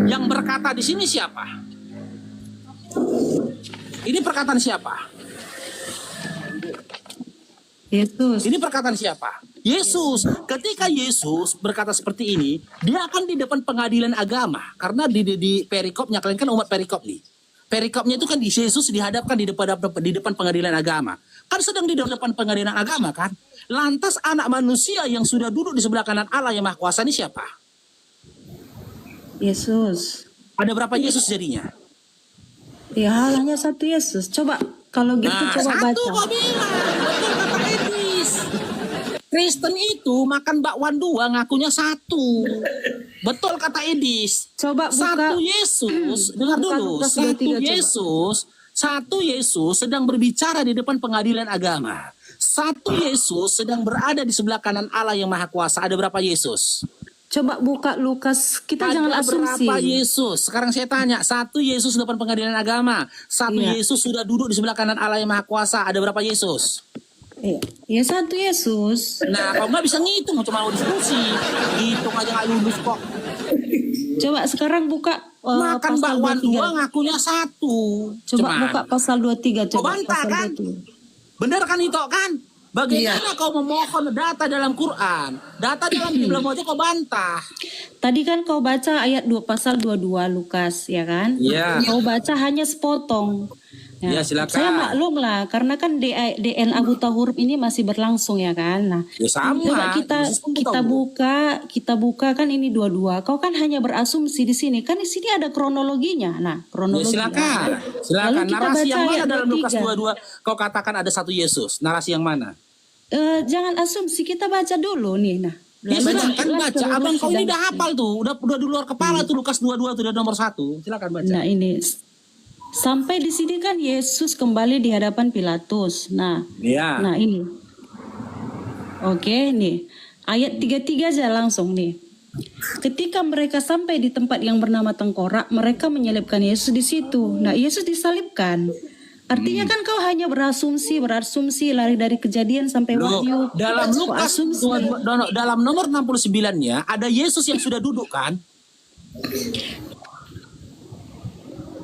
Yang berkata di sini siapa? Ini perkataan siapa? Yesus. Ini perkataan siapa? Yesus. Ketika Yesus berkata seperti ini, dia akan di depan pengadilan agama. Karena di perikopnya, kalian kan umat perikop nih. Perikopnya itu kan Yesus dihadapkan di depan pengadilan agama. Kan sedang di depan pengadilan agama kan? Lantas anak manusia yang sudah duduk di sebelah kanan Allah yang Maha Kuasa ini siapa? Yesus. Ada berapa Yesus jadinya? Ya hanya satu Yesus. Coba kalau gitu coba satu baca. kok bilang. Betul kata Edis. Kristen itu makan bakwan 2 ngakunya 1. Betul kata Edis. Coba buka. Satu Yesus, dengar buka dulu. Lukas Satu Yesus sedang berbicara di depan pengadilan agama. Satu Yesus sedang berada di sebelah kanan Allah yang Maha Kuasa. Ada berapa Yesus? Coba buka Lukas. Kita jangan Ada asumsi. berapa Yesus? Sekarang saya tanya, satu Yesus depan pengadilan agama, satu Iya. Yesus sudah duduk di sebelah kanan Allah yang Maha Kuasa. Ada berapa Yesus? Iya. Ya satu Yesus. Nah, kalau nggak bisa ngitung, cuma mau diskusi. Hitung aja nggak lulus kok. Coba sekarang buka Makan pasal bakwan 23. 2 ngakunya 1. Coba buka pasal 23. Kau Coba bantah pasal kan? 23. Benar kan itu kan? Bagaimana kau memohon data dalam Quran? Data dalam Bible aja kau bantah. Tadi kan kau baca ayat 2 pasal 22 Lukas, ya kan? Iya. Kau baca hanya sepotong. Ya, silakan. Saya maklum lah, karena kan DNA buta huruf ini masih berlangsung ya kan. Nah, Ya sama. coba kita buka kan ini dua-dua. Kau kan hanya berasumsi di sini. Kan di sini ada kronologinya. Nah, Ya, kronologi. silakan. Lalu Silakan. kita Narasi baca yang mana ayat dalam Lukas 23. 22? Kau katakan ada satu Yesus. Narasi yang mana? Jangan asumsi, kita baca dulu nih. Nah, Ya silakan baca. Abang kau ini dan- udah hafal tuh. Udah di luar kepala tuh Lukas 22 tuh udah nomor 1. Silakan baca. Nah ini sampai di sini kan Yesus kembali di hadapan Pilatus. Nah, Iya. nah ini, oke nih ayat 33 aja langsung nih. Ketika mereka sampai di tempat yang bernama Tengkorak, mereka menyalibkan Yesus di situ. Nah Yesus disalibkan. Artinya kan kau hanya berasumsi lari dari Kejadian sampai Loh, Wahyu. dalam Kau Lukas asumsi. dalam nomor 69-nya ada Yesus yang sudah duduk kan?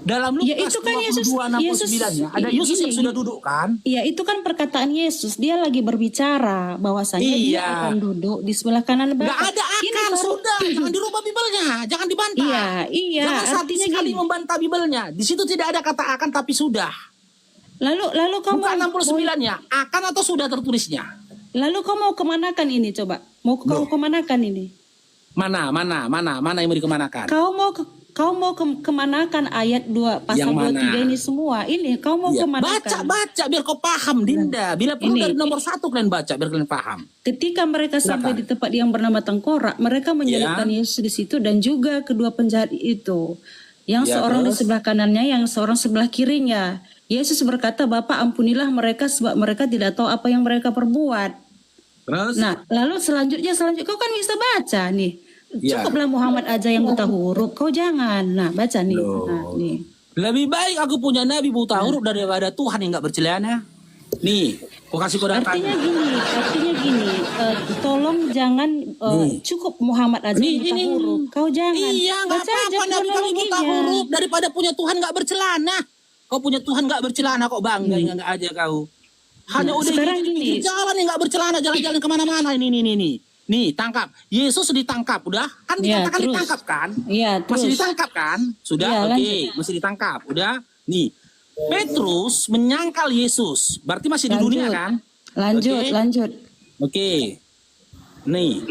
Dalam Lukas Ya, itu kan 22:69-nya ada Yesus yang sudah duduk kan? Iya, itu kan perkataan Yesus. Dia lagi berbicara bahwasanya dia Iya. akan duduk di sebelah kanan Bapa. Nggak ada Ini akan, baru- sudah. Jangan dirubah Bibelnya, jangan dibantah. Iya, iya. Jangan satu Artinya sekali gini. membantah Bibelnya. Di situ tidak ada kata akan tapi sudah. Lalu kamu Bukan 69-nya, akan atau sudah tertulisnya. Lalu kau mau kemanakan ini coba? Mau kau kemanakan ini? Mana yang mau dikemanakan? Kau mau kemanakan ayat 2 Yang pasal mana? 23 ini semua? Ini kau mau Iya, kemanakan? baca biar kau paham, Dinda. Bila perlu Ini. dari nomor 1 kalian baca biar kalian paham. Ketika mereka sampai di tempat yang bernama Tengkorak, mereka menyalibkan Yesus di situ dan juga kedua penjahat itu. Yang Ya, seorang di terus? sebelah kanannya, yang seorang sebelah kirinya. Yesus berkata, "Bapa, ampunilah mereka sebab mereka tidak tahu apa yang mereka perbuat." Terus? Nah, lalu selanjutnya kau kan bisa baca nih. Ya. Cukuplah Muhammad aja yang buta huruf, kau jangan. Nah, baca nih. Nah, nih. Lebih baik aku punya nabi buta huruf daripada Tuhan yang nggak bercelana. Nih, kau kasih kau Artinya datanya. gini, tolong jangan cukup Muhammad aja yang buta huruf. Kau jangan. Iya, nggak Baca aja apa-apa nabi kami buta kronologinya. huruf daripada punya Tuhan nggak bercelana. Kau punya Tuhan nggak bercelana kok bangga nggak aja kau. Hanya Nah, udah sekarang gini, gini. jalan yang nggak bercelana, jalan-jalan kemana-mana ini. Nih, tangkap. Yesus ditangkap, udah? Kan Ya, dikatakan terus. ditangkap kan? Iya, Masih terus. ditangkap kan? Sudah? Ya, Oke, lanjut. masih ditangkap. Udah? Nih. Petrus menyangkal Yesus. Berarti masih di dunia kan? Lanjut. Oke. Nih.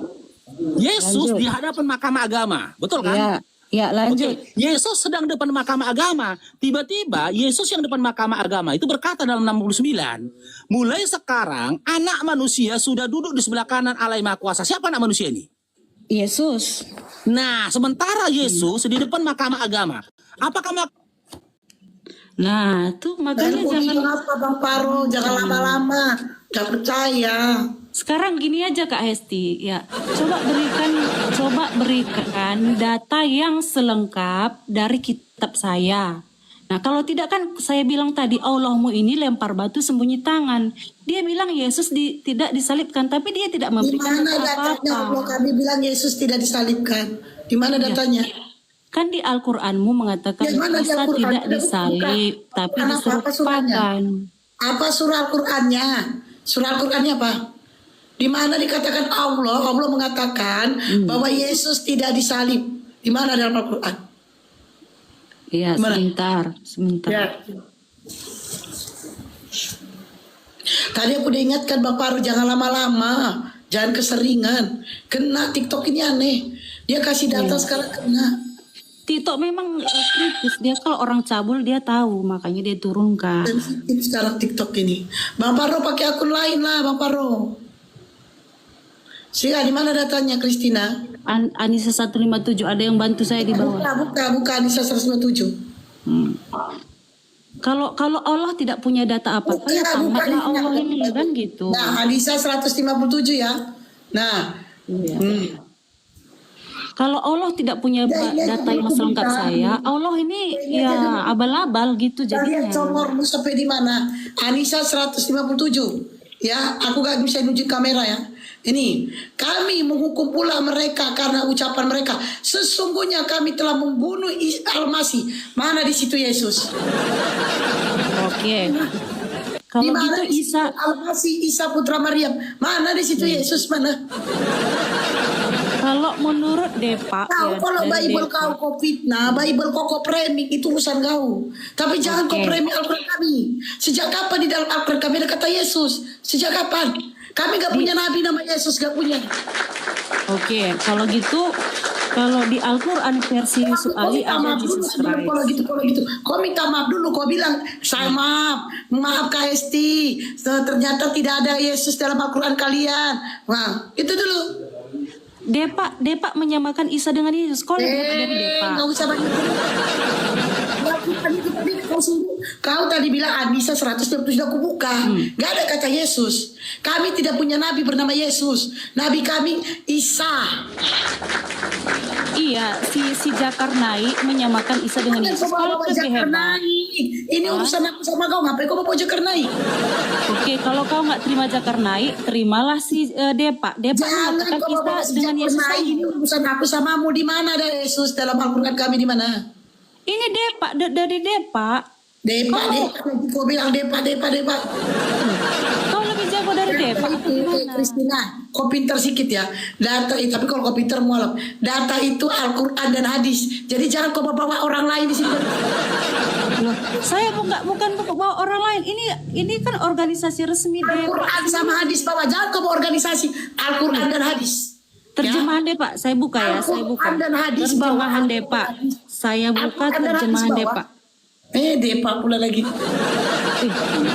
Yesus Lanjut. di hadapan mahkamah agama. Betul kan? Ya, lanjut. Oke. Yesus sedang depan mahkamah agama. Tiba-tiba Yesus yang depan mahkamah agama itu berkata dalam 69, mulai sekarang anak manusia sudah duduk di sebelah kanan Allah yang Maha Kuasa. Siapa anak manusia ini? Yesus. Nah, sementara Yesus di depan mahkamah agama. Apakah Nah, tuh makanya jangan apa Bang Paro, jangan lama-lama. Gak percaya. sekarang gini aja Kak Hesti, ya. Coba berikan data yang selengkap dari kitab saya. Nah, kalau tidak kan saya bilang tadi Allahmu ini lempar batu sembunyi tangan. Dia bilang Yesus tidak disalibkan, tapi dia tidak Di memberikan mana datanya apa-apa. Allah kami bilang Yesus tidak disalibkan? Di mana datanya? Kan di Al-Qur'anmu mengatakan Yang mana di Isa Al-Qur'an? tidak disalib, tapi Bukan apa surahnya? diserupakan. Apa surah Al-Qur'annya? Surah Al-Qur'annya apa? Di mana dikatakan Allah mengatakan bahwa Yesus tidak disalib? Di mana dalam Al-Qur'an? Iya, Gimana? sebentar. Ya. Tadi aku udah ingatkan Bang Paru, jangan lama-lama, jangan keseringan. Kena TikTok ini aneh. Dia kasih data sekarang kena. Tito memang kritis. Dia kalau orang cabul dia tahu, makanya dia turunkan. Sensitif sekarang TikTok ini. Bang Paro pakai akun lain lah, Bang Paro. Sila, di mana datanya Kristina? Anissa 157 ada yang bantu saya di bawah. Bukan Anissa 157. Kalau Allah tidak punya data apa-apa ya tamatlah Allah ini kan gitu. Nah, Anissa 157 ya. Nah, kalau Allah tidak punya data yang selengkap saya, Allah ini ya abal-abal gitu jadinya. Comormu sampai di mana? Anissa 157. Ya, aku gak bisa nunjuk kamera ya. Ini, kami menghukum pula mereka karena ucapan mereka. Sesungguhnya kami telah membunuh Al-Masih. Mana di situ Yesus? Oke. Kalau gitu Isa Al-Masih, Isa putra Maryam. Mana di situ Yesus mana? Kalau menurut Depa Kau ya, kalau dari Bible Depa. kau fitnah, Bible kau premik itu urusan kau. Tapi jangan kau premik Al-Quran kami. Sejak kapan di dalam Al-Quran kami ada kata Yesus? Sejak kapan? Kami gak punya nabi nama Yesus, gak punya. Oke, kalau gitu kalau di Al-Quran versi Yusuf Ali ada Jesus Christ. Kalau gitu, kau minta maaf dulu. Kau bilang, saya maaf KST. Ternyata tidak ada Yesus dalam Al-Quran kalian. Nah, itu dulu. Depa menyamakan Isa dengan Yesus. Kau lebih apa dari Depa? Nggak usah banyak. Kau tadi bilang Anissa 127 aku buka. Gak ada kata Yesus. Kami tidak punya nabi bernama Yesus. Nabi kami Isa. Iya, si Jakarnai menyamakan Isa dengan Yesus. Kau lebih hebat. Ini urusan aku sama kau. Ngapain kau bawa Jakarnai? Oke, kalau kau nggak terima Jakarnai, terimalah si Depa. Depa mengatakan Isa dengan Yesus sama. Ini urusan aku samamu. Di mana ada Yesus dalam Al-Quran kami di mana? Ini Depa, dari Depa. Depa. Kau bilang Depa. Kau lebih jago dari Depa. Kristina, kau pintar sedikit ya. Data itu, tapi kalau kau pintar mualaf. Data itu Al-Quran dan hadis. Jadi jangan kau bawa orang lain di sini. Saya bukan bawa orang lain. Ini kan organisasi resmi Depa. Al-Quran sama hadis bawa. Jangan kau bawa organisasi Al-Quran dan hadis. Terjemahan Depa, saya buka ya, saya buka. Dan hadis terjemahan Depa. Saya buka terjemahan Depa. Depa pula lagi.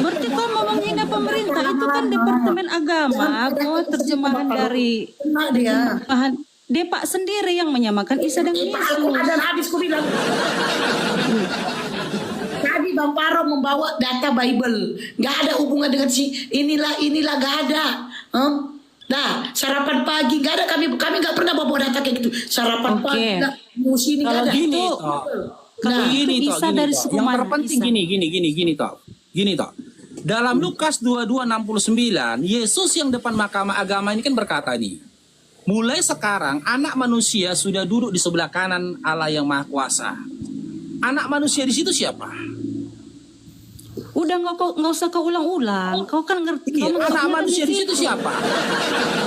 Berarti kau mau menghina pemerintah, itu kan Departemen Agama, bawa terjemahan dari terjemahan Depa sendiri yang menyamakan Isa dengan Yesus. Dan hadis ku bilang. Tadi Bang Paro membawa data Bible, nggak ada hubungan dengan inilah gak ada. Nah, sarapan pagi nggak ada, kami nggak pernah bawa data kayak gitu. Sarapan pagi musim ini nggak ada. Gini, kalau gini Isa dari suku yang mana? terpenting gini toh. Dalam Lukas 22:69, Yesus yang depan mahkamah agama ini kan berkata nih, mulai sekarang anak manusia sudah duduk di sebelah kanan Allah yang Maha Kuasa. Anak manusia di situ siapa? Udah nggak usah kau ulang-ulang. Kau kan ngerti. Anak manusia di situ siapa?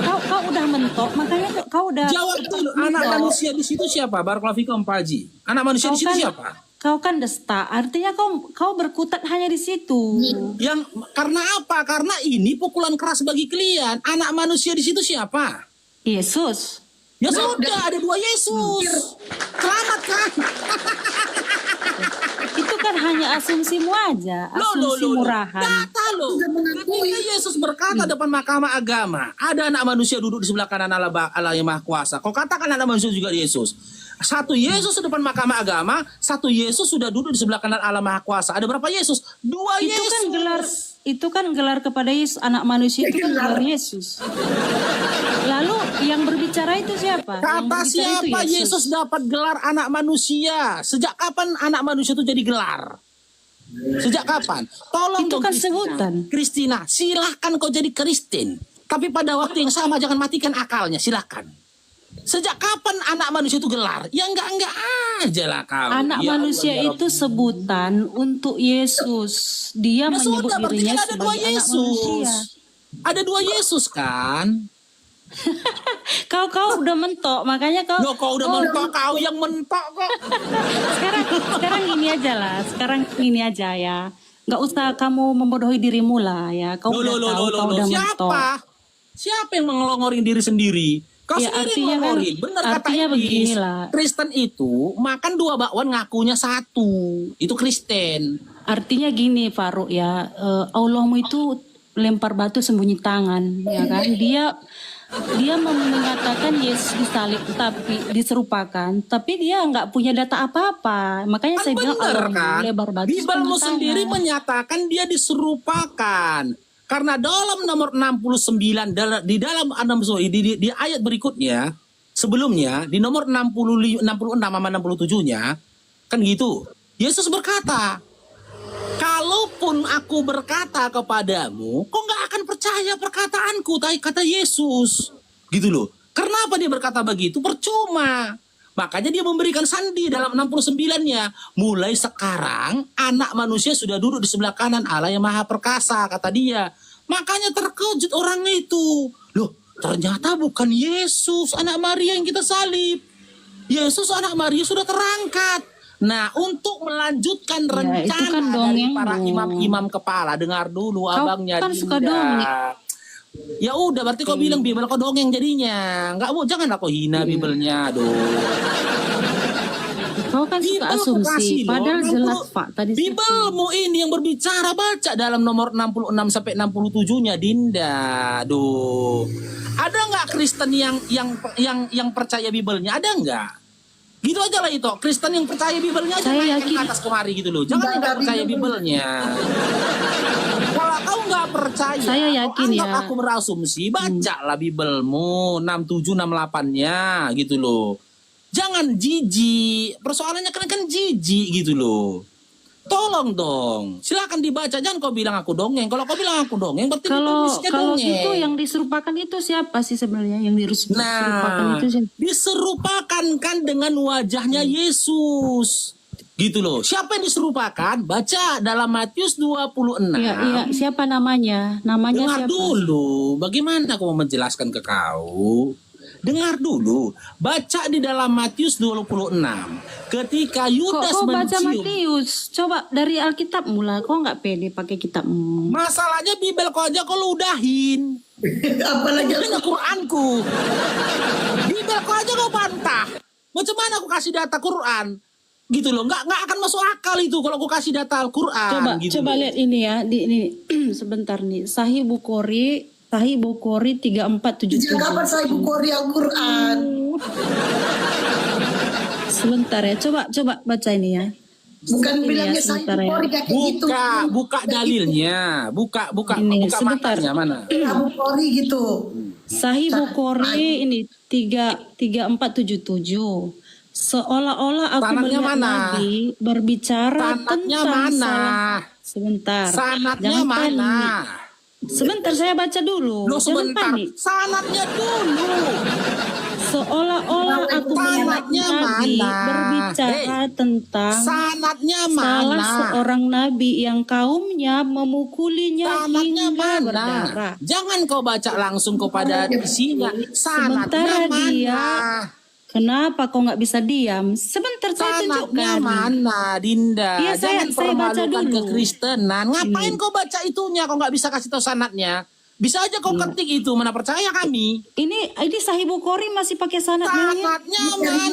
Kau udah mentok, makanya kau udah. Jawab dulu. Anak manusia di situ siapa? Barakallahu fikum Pak Haji. Anak manusia di situ siapa? Kau kan desta. Artinya kau berkutat hanya di situ. Yang karena apa? Karena ini pukulan keras bagi kalian. Anak manusia di situ siapa? Yesus. Ya sudah, ada dua Yesus. Selamat kan? Itu kan hanya asumsimu aja, asumsi murahan. Data lo. Ketika Yesus berkata depan mahkamah agama, ada anak manusia duduk di sebelah kanan Allah yang Maha Kuasa. Kau katakan anak manusia juga Yesus. Satu Yesus di depan mahkamah agama, satu Yesus sudah duduk di sebelah kanan Allah Maha Kuasa. Ada berapa Yesus? Dua Yesus. Itu kan gelar kepada Yesus, anak manusia itu kan gelar Yesus. Lalu yang berbicara itu siapa? Kata siapa Yesus dapat gelar anak manusia? Sejak kapan anak manusia itu jadi gelar? Sejak kapan? Tolong itu dong, kan sebutan. Kristina, silahkan kau jadi Kristen. Tapi pada waktu yang sama jangan matikan akalnya, silahkan. Sejak kapan anak manusia itu gelar? Ya enggak aja lah kau. Anak manusia itu sebutan untuk Yesus. Dia menyebut dirinya ada sebagai dua anak Yesus. manusia. Ada dua Yesus kan? Kau udah mentok, makanya kau. Loh, kau udah mentok, kau yang mentok kok. Sekarang gini aja ya. Nggak usah kamu membodohi dirimu lah ya. Kau udah tahu, kau udah mentok. Siapa yang mengelongorin diri sendiri? Kau Ya, sendiri artinya kan- ngomongin, benar kata artinya Iblis. beginilah. Kristen itu makan 2 bakwan ngakunya 1. Itu Kristen. Artinya gini Faruk ya, Allahmu itu lempar batu sembunyi tangan, ya kan? Dia mengatakan Yesus disalib tapi diserupakan, tapi dia nggak punya data apa-apa. Makanya saya bilang Benar Allahmu kan? lebar batu Bibelmu sembunyi sendiri tangan. menyatakan dia diserupakan. Karena dalam nomor 69 di dalam di ayat berikutnya sebelumnya di nomor 66 sama 67-nya kan gitu. Yesus berkata, "Kalaupun aku berkata kepadamu, kau nggak akan percaya perkataanku," kata Yesus. Gitu loh. Kenapa dia berkata begitu? Percuma. Makanya dia memberikan sandi dalam 69-nya. Mulai sekarang anak manusia sudah duduk di sebelah kanan Allah yang maha perkasa, kata dia. Makanya terkejut orangnya itu. Loh, ternyata bukan Yesus anak Maria yang kita salib. Yesus anak Maria sudah terangkat. Nah, untuk melanjutkan Ya, rencana itu kan dari dongeng para dong. imam-imam kepala, dengar dulu Kau abangnya kan suka Dinda. dongeng. Ya udah, berarti kau bilang Bibel kau dongeng jadinya. Enggak mau, janganlah kau hina Bibelnya, aduh. Kau kan suka Bibel kau asumsi, kasih loh, padahal 60 jelas fakta di situ. Bibelmu ini yang berbicara, baca dalam nomor 66 sampai 67-nya Dinda. Aduh. Ada nggak Kristen yang percaya Bibelnya? Ada nggak? Gitu aja lah itu. Kristen yang percaya Bibelnya aja Saya naikkan yakin. ke atas kemari gitu loh. Jangan yang nggak percaya Bibelnya. Kalau kau nggak percaya, Saya yakin kau anggap ya. aku berasumsi, bacalah Bibelmu 67 68-nya gitu loh. Jangan jijik. Persoalannya kan jijik gitu loh. Tolong dong. Silakan dibaca. Jangan kau bilang aku dongeng. Kalau kau bilang aku dongeng, berarti Kalau penulisnya kalau dongeng. gitu yang diserupakan itu siapa sih sebenarnya yang diserupakan Nah, itu siapa? diserupakan kan dengan wajahnya Yesus. Gitu loh. Siapa yang diserupakan? Baca dalam Matius 26. Iya, siapa namanya? Namanya Dengar siapa? dulu. Bagaimana aku mau menjelaskan ke kau? Dengar dulu. Baca di dalam Matius 26. Ketika Yudas Kok baca mencium. Matius? Coba dari Alkitab mula. Kok nggak pede pakai kitabmu? Masalahnya Bibel kau aja kau ludahin. Apalagi Ini Quranku. Bibel kau aja kau bantah. Macam mana aku kasih data Quran? Gitu loh. Nggak akan masuk akal itu kalau aku kasih data Al-Quran. Coba gitu lihat ini ya. Ini sebentar nih. Sahih Bukhari 3477. Sejak kapan saya Bukhari Al-Quran? Sebentar ya. Coba baca ini ya. Bukan Ini bilangnya ya, saya sebentar ya. Bukhari kayak gitu. Buka dalilnya. Buka Ini, buka sebentar. maknanya mana? Bukhari gitu. Sahih Bukhari ini 3477. Seolah-olah aku Sanadnya melihat mana? Nabi berbicara Sanadnya tentang mana? salah. Sebentar. Sanadnya Jangan mana? panik. Sebentar saya baca dulu. Loh, Jangan sebentar. panik. Sanadnya dulu. Seolah-olah aku melihat Sanadnya Nabi mana? berbicara tentang Sanadnya salah mana? seorang nabi yang kaumnya memukulinya Sanadnya hingga mana? berdarah. Jangan kau baca langsung kepada isinya. Sanadnya Sementara mana? dia, kenapa kau nggak bisa diam? Sebentar saya Sanadnya tunjukkan. mana, Dinda? Iya, Jangan saya baca permalukan dulu. kekristenan. Ngapain kau baca itunya? Kau nggak bisa kasih tahu sanadnya. Bisa aja kau ketik itu. Mana percaya kami? Ini Sahih Bukhari masih pakai sanadnya. Sanadnya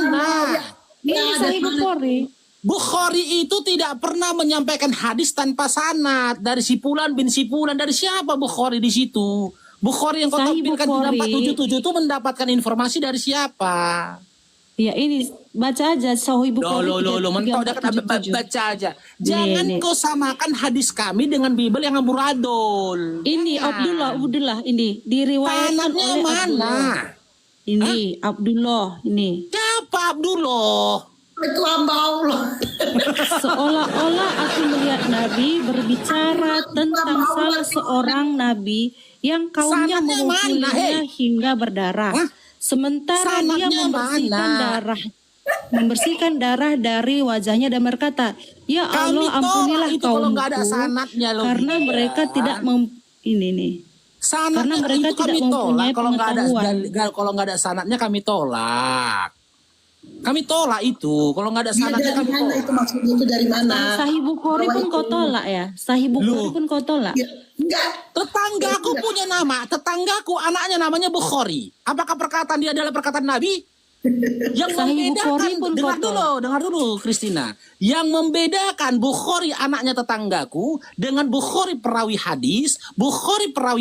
mana? Ini Sahih Bukhari. Bukhari itu tidak pernah menyampaikan hadis tanpa sanad dari Sipulan bin Sipulan. Dari siapa Bukhari di situ? Bukhari yang kau Sahih tampilkan di dalam Bukhari. 477 itu mendapatkan informasi dari siapa? Ya ini baca aja Sahih Bukhari. Loh, mentok dah kata 3477. baca aja. Jangan Nih. kau samakan hadis kami dengan Bibel yang amburadul. Ini Abdullah ini diriwayatkan Sanadnya oleh mana? Abdullah. Ini Abdullah ini. Siapa Abdullah? Itu hamba Allah. Seolah-olah aku melihat Nabi berbicara tentang salah seorang nabi yang kaumnya Sanadnya mana, memukulinya hingga berdarah. Sementara dia Sanadnya mana? membersihkan darah dari wajahnya dan berkata, "Ya Kami Allah, ampunilah tolak itu kalau nggak ada kaumku sanadnya loh, karena Dinda. mereka tidak ini nih." Sanadnya Karena mereka itu kami tidak mempunyai tolak. Kalau nggak ada pengetahuan. kalau nggak ada sanadnya kami tolak. Kami tolak itu. Kalau nggak ada Dia sanadnya dari kami mana tolak. itu maksudnya itu dari mana? Sahih Bukhari Bahwa pun itu- kau tolak ya? Sahih Bukhari pun kau tolak? Ya, enggak. Tetanggaku punya nama, tetanggaku anaknya namanya Bukhari. Apakah perkataan dia adalah perkataan Nabi? Yang Sahih Bukhari membedakan, pun dengar dulu Christina. Yang membedakan Bukhari anaknya tetanggaku dengan Bukhari perawi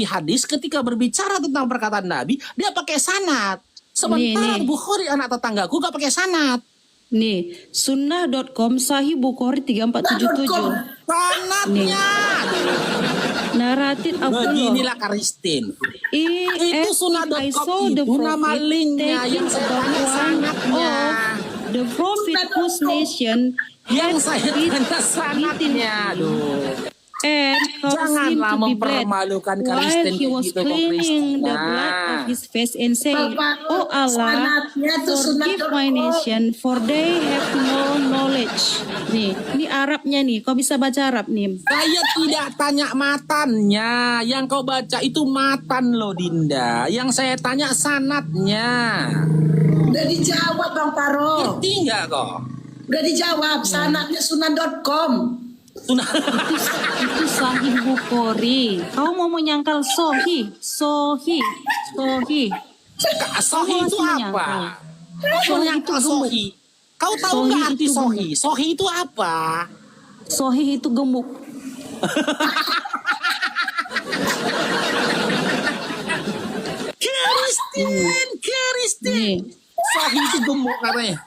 hadis ketika berbicara tentang perkataan Nabi, dia pakai sanad. Sementara Nih. Bukhari anak tetanggaku gak pakai sanad. Nih, sunnah.com Sahih Bukhari 3477. Sanadnya. Narrated Abdullah. Beginilah Karistin. Itu I sunnah.com saw the itu nama prophet linknya yang taking saya about tanya one sanadnya. of the prophet whose nation Yang had saya been tanya sanadnya. Aduh. and caused him Janganlah to be bled mempermalukan while Kristen he was gitu kok, cleaning the Kristina. blood of his face and saying, Oh Allah, sanadnya tuh forgive my sunat.com. nation for they have no knowledge. Nih, ini Arabnya nih. Kau bisa baca Arab nih. Saya tidak tanya matannya. Yang kau baca itu matan loh Dinda. Yang saya tanya sanadnya. Udah dijawab Bang Paro. Ngerti nggak kok? Udah dijawab. Sanadnya sunan.com. Itu Sahih Bukhari. Kau mau menyangkal Sohi. Sohi itu apa? Kau menyangkal Sohi. Kau tahu Sohi nggak arti itu Sohi? Sohi itu apa? Sohi itu gemuk. Kristin. Sohi itu gemuk katanya.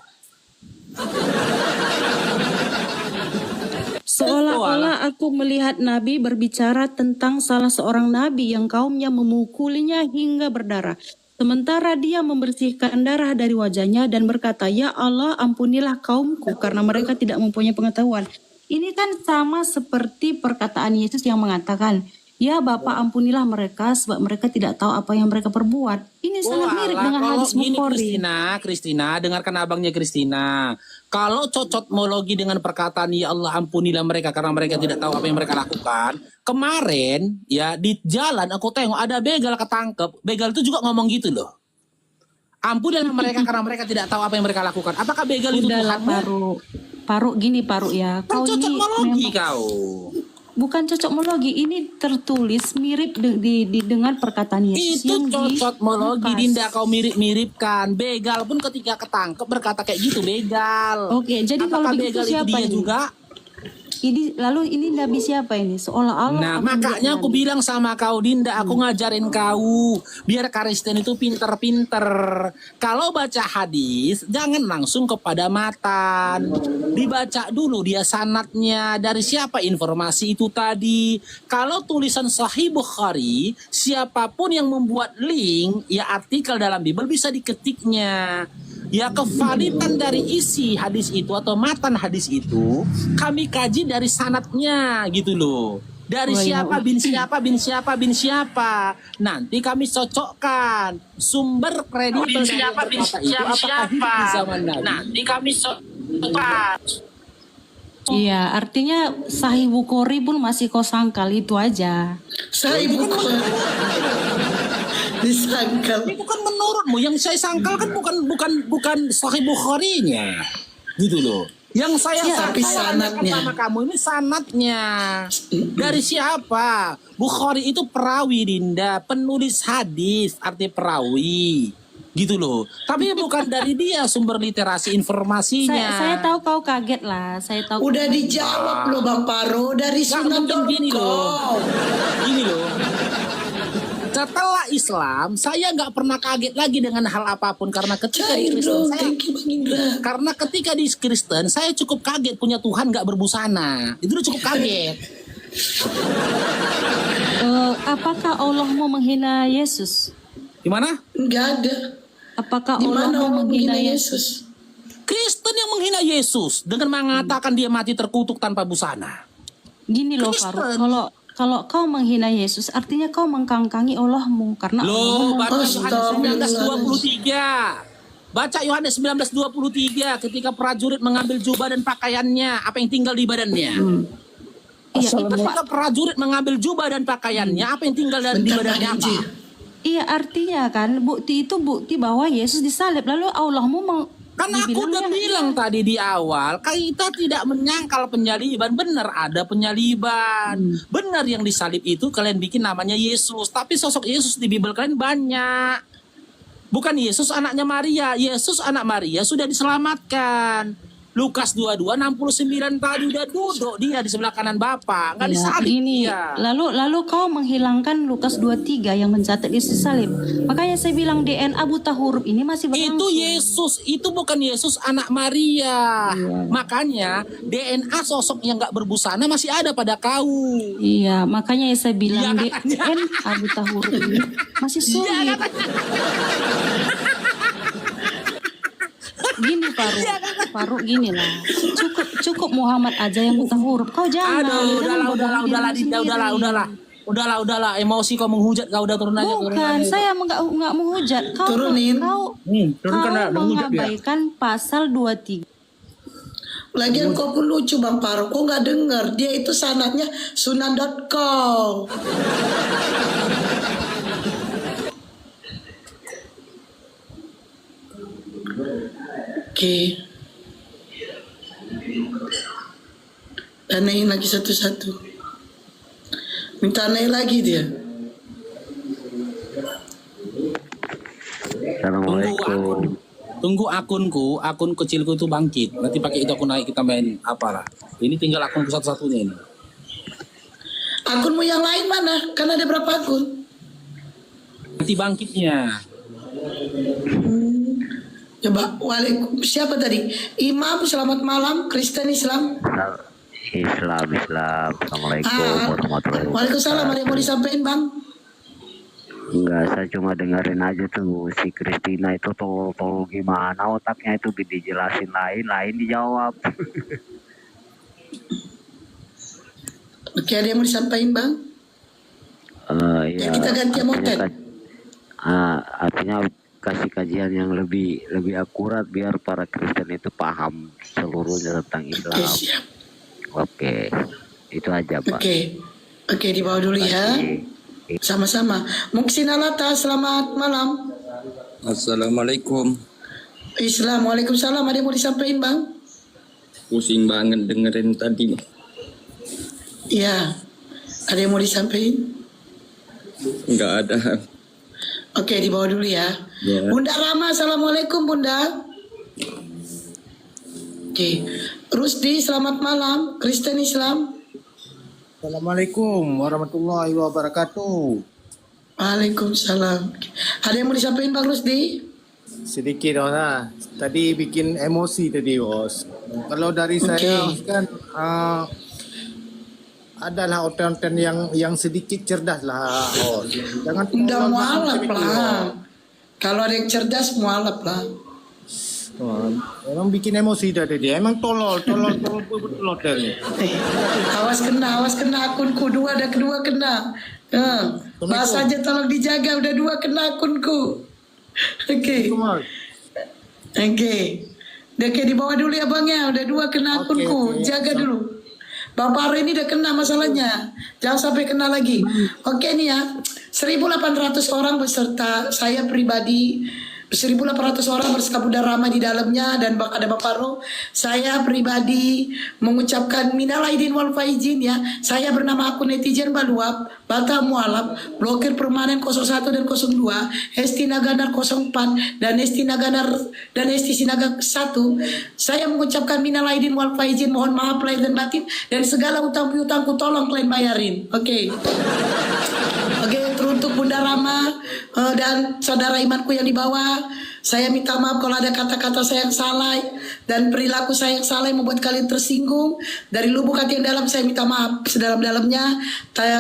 Seolah-olah aku melihat Nabi berbicara tentang salah seorang Nabi yang kaumnya memukulinya hingga berdarah. Sementara dia membersihkan darah dari wajahnya dan berkata, Ya Allah ampunilah kaumku karena mereka tidak mempunyai pengetahuan. Ini kan sama seperti perkataan Yesus yang mengatakan, Ya Bapa ampunilah mereka sebab mereka tidak tahu apa yang mereka perbuat. Ini sangat mirip dengan hadis Bukhari. Kristina, dengarkan abangnya Kristina. Kalau cocokmologi dengan perkataan ya Allah ampunilah mereka karena mereka tidak tahu apa yang mereka lakukan. Kemarin ya di jalan aku tengok ada begal ketangkep. Begal itu juga ngomong gitu loh. Ampunilah mereka karena mereka tidak tahu apa yang mereka lakukan. Apakah begal itu Udahlah Tuhanmu? Paru gini Paru ya. Kau ini Cocokmologi memang- kau. Bukan cocokmologi, ini tertulis mirip dengan perkataan Yesus. Itu yang di cocokmologi Lukas. Dinda kau mirip-miripkan. Begal pun ketika ketangkep berkata kayak gitu begal. Oke, jadi kalau Apakah begitu begal itu siapa dia ini? juga? Ini Nabi siapa ini? Seolah-olah Nah, aku makanya melihat aku Nabi. bilang sama kau Dinda, aku ngajarin kau biar Kristen itu pinter-pinter. Kalau baca hadis, jangan langsung kepada matan. Dibaca dulu dia sanadnya, dari siapa informasi itu tadi. Kalau tulisan Sahih Bukhari, siapapun yang membuat link, ya artikel dalam Bible bisa diketiknya. Ya kevalidan dari isi hadis itu atau matan hadis itu kami kaji dari sanadnya gitu loh. Dari Oh, iya. siapa bin siapa bin siapa bin siapa. Nanti kami cocokkan sumber kredibel dari yang berkata itu apakah hidup di zaman Nabi. Nanti kami cocokkan. Iya, artinya Sahih Bukhari pun masih kau sangkal itu aja. Sahih Bukhari. Disangkal. Ini bukan menurutmu, yang saya sangkal kan bukan Sahih Bukharinya, gitu loh. Yang saya Tapi sangkal sanadnya. sama kamu ini sanadnya. Dari siapa? Bukhari itu perawi Dinda, penulis hadis, arti perawi, gitu loh. Tapi bukan dari dia sumber literasi informasinya. Saya tahu kau kaget lah. Saya tahu. Udah dijawab loh Bang Paro dari Nggak mungkin gini loh. sunan.com. Gini loh. Setelah Islam, saya nggak pernah kaget lagi dengan hal apapun karena ketika di Kristen, karena ketika di Kristen saya cukup kaget punya Tuhan nggak berbusana, itu udah cukup kaget. Apakah Allah mau menghina Yesus? Gimana? Enggak ada. Apakah Di Allah mana mau Allah menghina menghina Yesus? Kristen yang menghina Yesus dengan mengatakan dia mati terkutuk tanpa busana. Gini loh Farouk, kalau kau menghina Yesus, artinya kau mengkangkangi Allahmu karena Loh, baca Yohanes Astagfirullah. 19:23. Baca Yohanes 19:23 ketika prajurit mengambil jubah dan pakaiannya, apa yang tinggal di badannya? Iya, Ketika prajurit mengambil jubah dan pakaiannya, apa yang tinggal di badannya apa? Iya, artinya kan bukti itu bukti bahwa Yesus disalib. Lalu Allahmu Kan aku udah bilang tadi di awal, kita tidak menyangkal penyaliban. Benar ada penyaliban. Benar yang disalib itu kalian bikin namanya Yesus. Tapi sosok Yesus di Bible kalian banyak. Bukan Yesus anaknya Maria. Yesus anak Maria sudah diselamatkan. Lukas 22, 69 tadi udah duduk dia di sebelah kanan Bapa. Nggak disalib Ini dia. lalu kau menghilangkan Lukas 23 yang mencatat Yesus salib. Makanya saya bilang DNA buta huruf ini masih berlangsung. Itu Yesus, itu bukan Yesus anak Maria. Makanya DNA sosok yang nggak berbusana masih ada pada kau. Iya, makanya saya bilang Iya, katanya. DNA buta huruf ini masih sulit. Gini Faruk gini lah. Cukup Muhammad aja yang buta huruf. Kau jangan. Aduh, jangan udahlah, bodohin dirimu sendiri. udahlah, emosi kau menghujat, kau udah turun aja. Bukan, saya nggak menghujat. Kau mengabaikan pasal 23. Lagian kau pun lucu Bang Faruk, kau nggak dengar dia itu sanadnya sunan.com. Oke. Tanyain lagi satu-satu. Minta naik lagi dia. Assalamualaikum. Tunggu akun kecilku itu bangkit. Nanti pakai itu aku naik, kita main apalah. Ini tinggal akunku satu-satunya ini. Akunmu yang lain mana? Kan ada berapa akun? Nanti bangkitnya. Coba, siapa tadi? Imam, selamat malam, Kristen Islam. Islam. Assalamualaikum warahmatullahi wabarakatuh. Waalaikumsalam, ada yang mau disampaikan Bang? Enggak, saya cuma dengerin aja tuh si Kristina itu tolol gimana otaknya itu dijelasin lain dijawab. Oke, ada yang mau disampaikan Bang? Ya, kita ganti moten. Artinya kasih kajian yang lebih akurat biar para Kristen itu paham seluruhnya tentang Islam. Oke, siap. Oke, itu aja Pak. Oke, di bawah dulu ya. Sama-sama. Muksin Alata, selamat malam. Assalamualaikum. Islam, waalaikumsalam. Ada yang mau disampaikan Bang? Pusing banget dengerin tadi. Iya. Ada yang mau disampaikan? Nggak ada. Oke, di bawah dulu ya. Ya. Bunda Rama, assalamualaikum Bunda. Oke, Rusdi, selamat malam. Kristen Islam. Assalamualaikum warahmatullahi wabarakatuh. Waalaikumsalam. Ada yang mau disampaikan Bang Rusdi? Sedikit Ona. Tadi bikin emosi tadi Os. Kalau dari saya kan adalah oten-oten yang sedikit cerdas lah Os. Jangan udah mualaf lah. Kalau ada yang cerdas mualaf lah. Orang bikin emosi tadi dia. Emang tolol betul tadi. Awas kena akunku, kedua kena. Bahasa aja tolong dijaga, udah 2 kena akunku. Oke. Oke, di bawah dulu ya Bang ya, udah 2 kena akunku, jaga dulu. Bapak hari ini udah kena masalahnya, jangan sampai kena lagi. Oke nih ya, 1.800 orang beserta saya pribadi, 1.800 orang beserta Bunda Rama di dalamnya dan ada Bapak Roh. Saya pribadi mengucapkan minal aidin wal faizin ya. Saya bernama akun netizen Baluap, Bata Mualaf, blokir permanen 01 dan 02, Hesti Naganar 04 dan Hesti Naganar dan Hesti Sinaga 1. Saya mengucapkan minal aidin wal faizin, mohon maaf lahir dan batin, dan segala utang piutangku tolong kalian bayarin. Oke, teruntuk Bunda Rama dan saudara imanku yang di bawah, saya minta maaf kalau ada kata-kata saya yang salah dan perilaku saya yang salah yang membuat kalian tersinggung. Dari lubuk hati yang dalam saya minta maaf sedalam-dalamnya.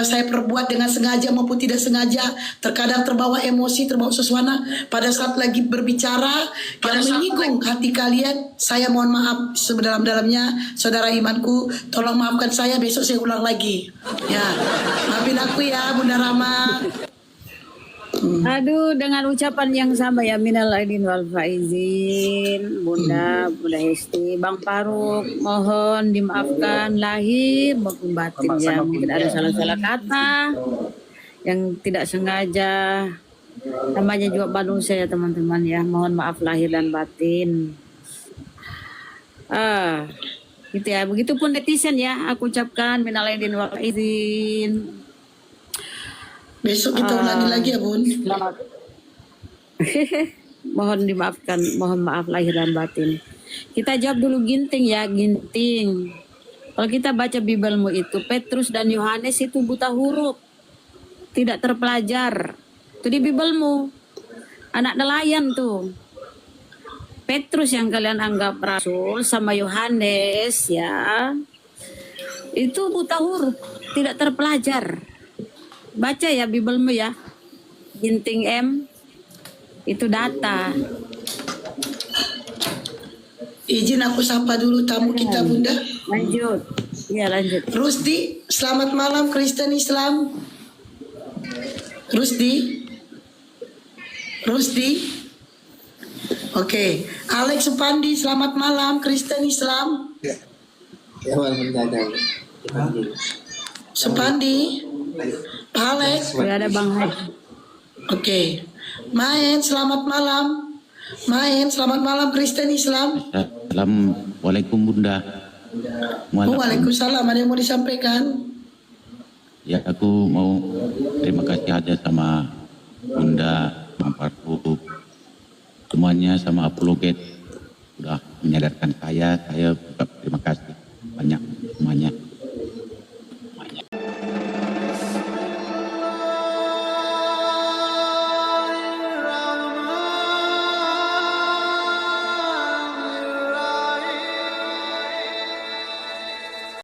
Saya perbuat dengan sengaja maupun tidak sengaja. Terkadang terbawa emosi, terbawa suasana pada saat lagi berbicara yang menyinggung hati kalian. Saya mohon maaf sedalam-dalamnya. Saudara imanku, tolong maafkan saya, besok saya ulang lagi. Ya, maafin aku ya Bunda Rama. Aduh, dengan ucapan yang sama ya, minal aidin wal faizin, Bunda Hesti, Bang Faruk, mohon dimaafkan lahir maupun batin ya. Mungkin ada salah-salah kata yang tidak sengaja. Namanya juga manusia ya teman-teman ya. Mohon maaf lahir dan batin. Gitu ya. Begitupun netizen ya, aku ucapkan minal aidin wal faizin. Besok kita ulangi lagi ya Bun. Mohon dimaafkan, mohon maaf lahir dan batin. Kita jawab dulu Ginting ya, Ginting. Kalau kita baca Bibelmu itu, Petrus dan Yohanes itu buta huruf, tidak terpelajar. Itu di Bibelmu, anak nelayan tuh. Petrus yang kalian anggap rasul sama Yohanes ya, itu buta huruf, tidak terpelajar. Baca ya Bibelmu ya, Ginting M. Itu data. Izin aku sapa dulu tamu kita Bunda. Lanjut. Ya lanjut. Rusdi, selamat malam Kristen Islam. Rusdi. Oke. Alex Supandi, selamat malam Kristen Islam. Supandi. Alex. Ada Bang Haji. Oke. Main, selamat malam. Main, selamat malam Kristen Islam. Assalamualaikum Bunda. Waalaikumsalam. Ada yang mau disampaikan? Ya aku mau terima kasih aja sama Bunda, Bang Parku, semuanya sama Apologet sudah menyadarkan saya juga terima kasih banyak semuanya.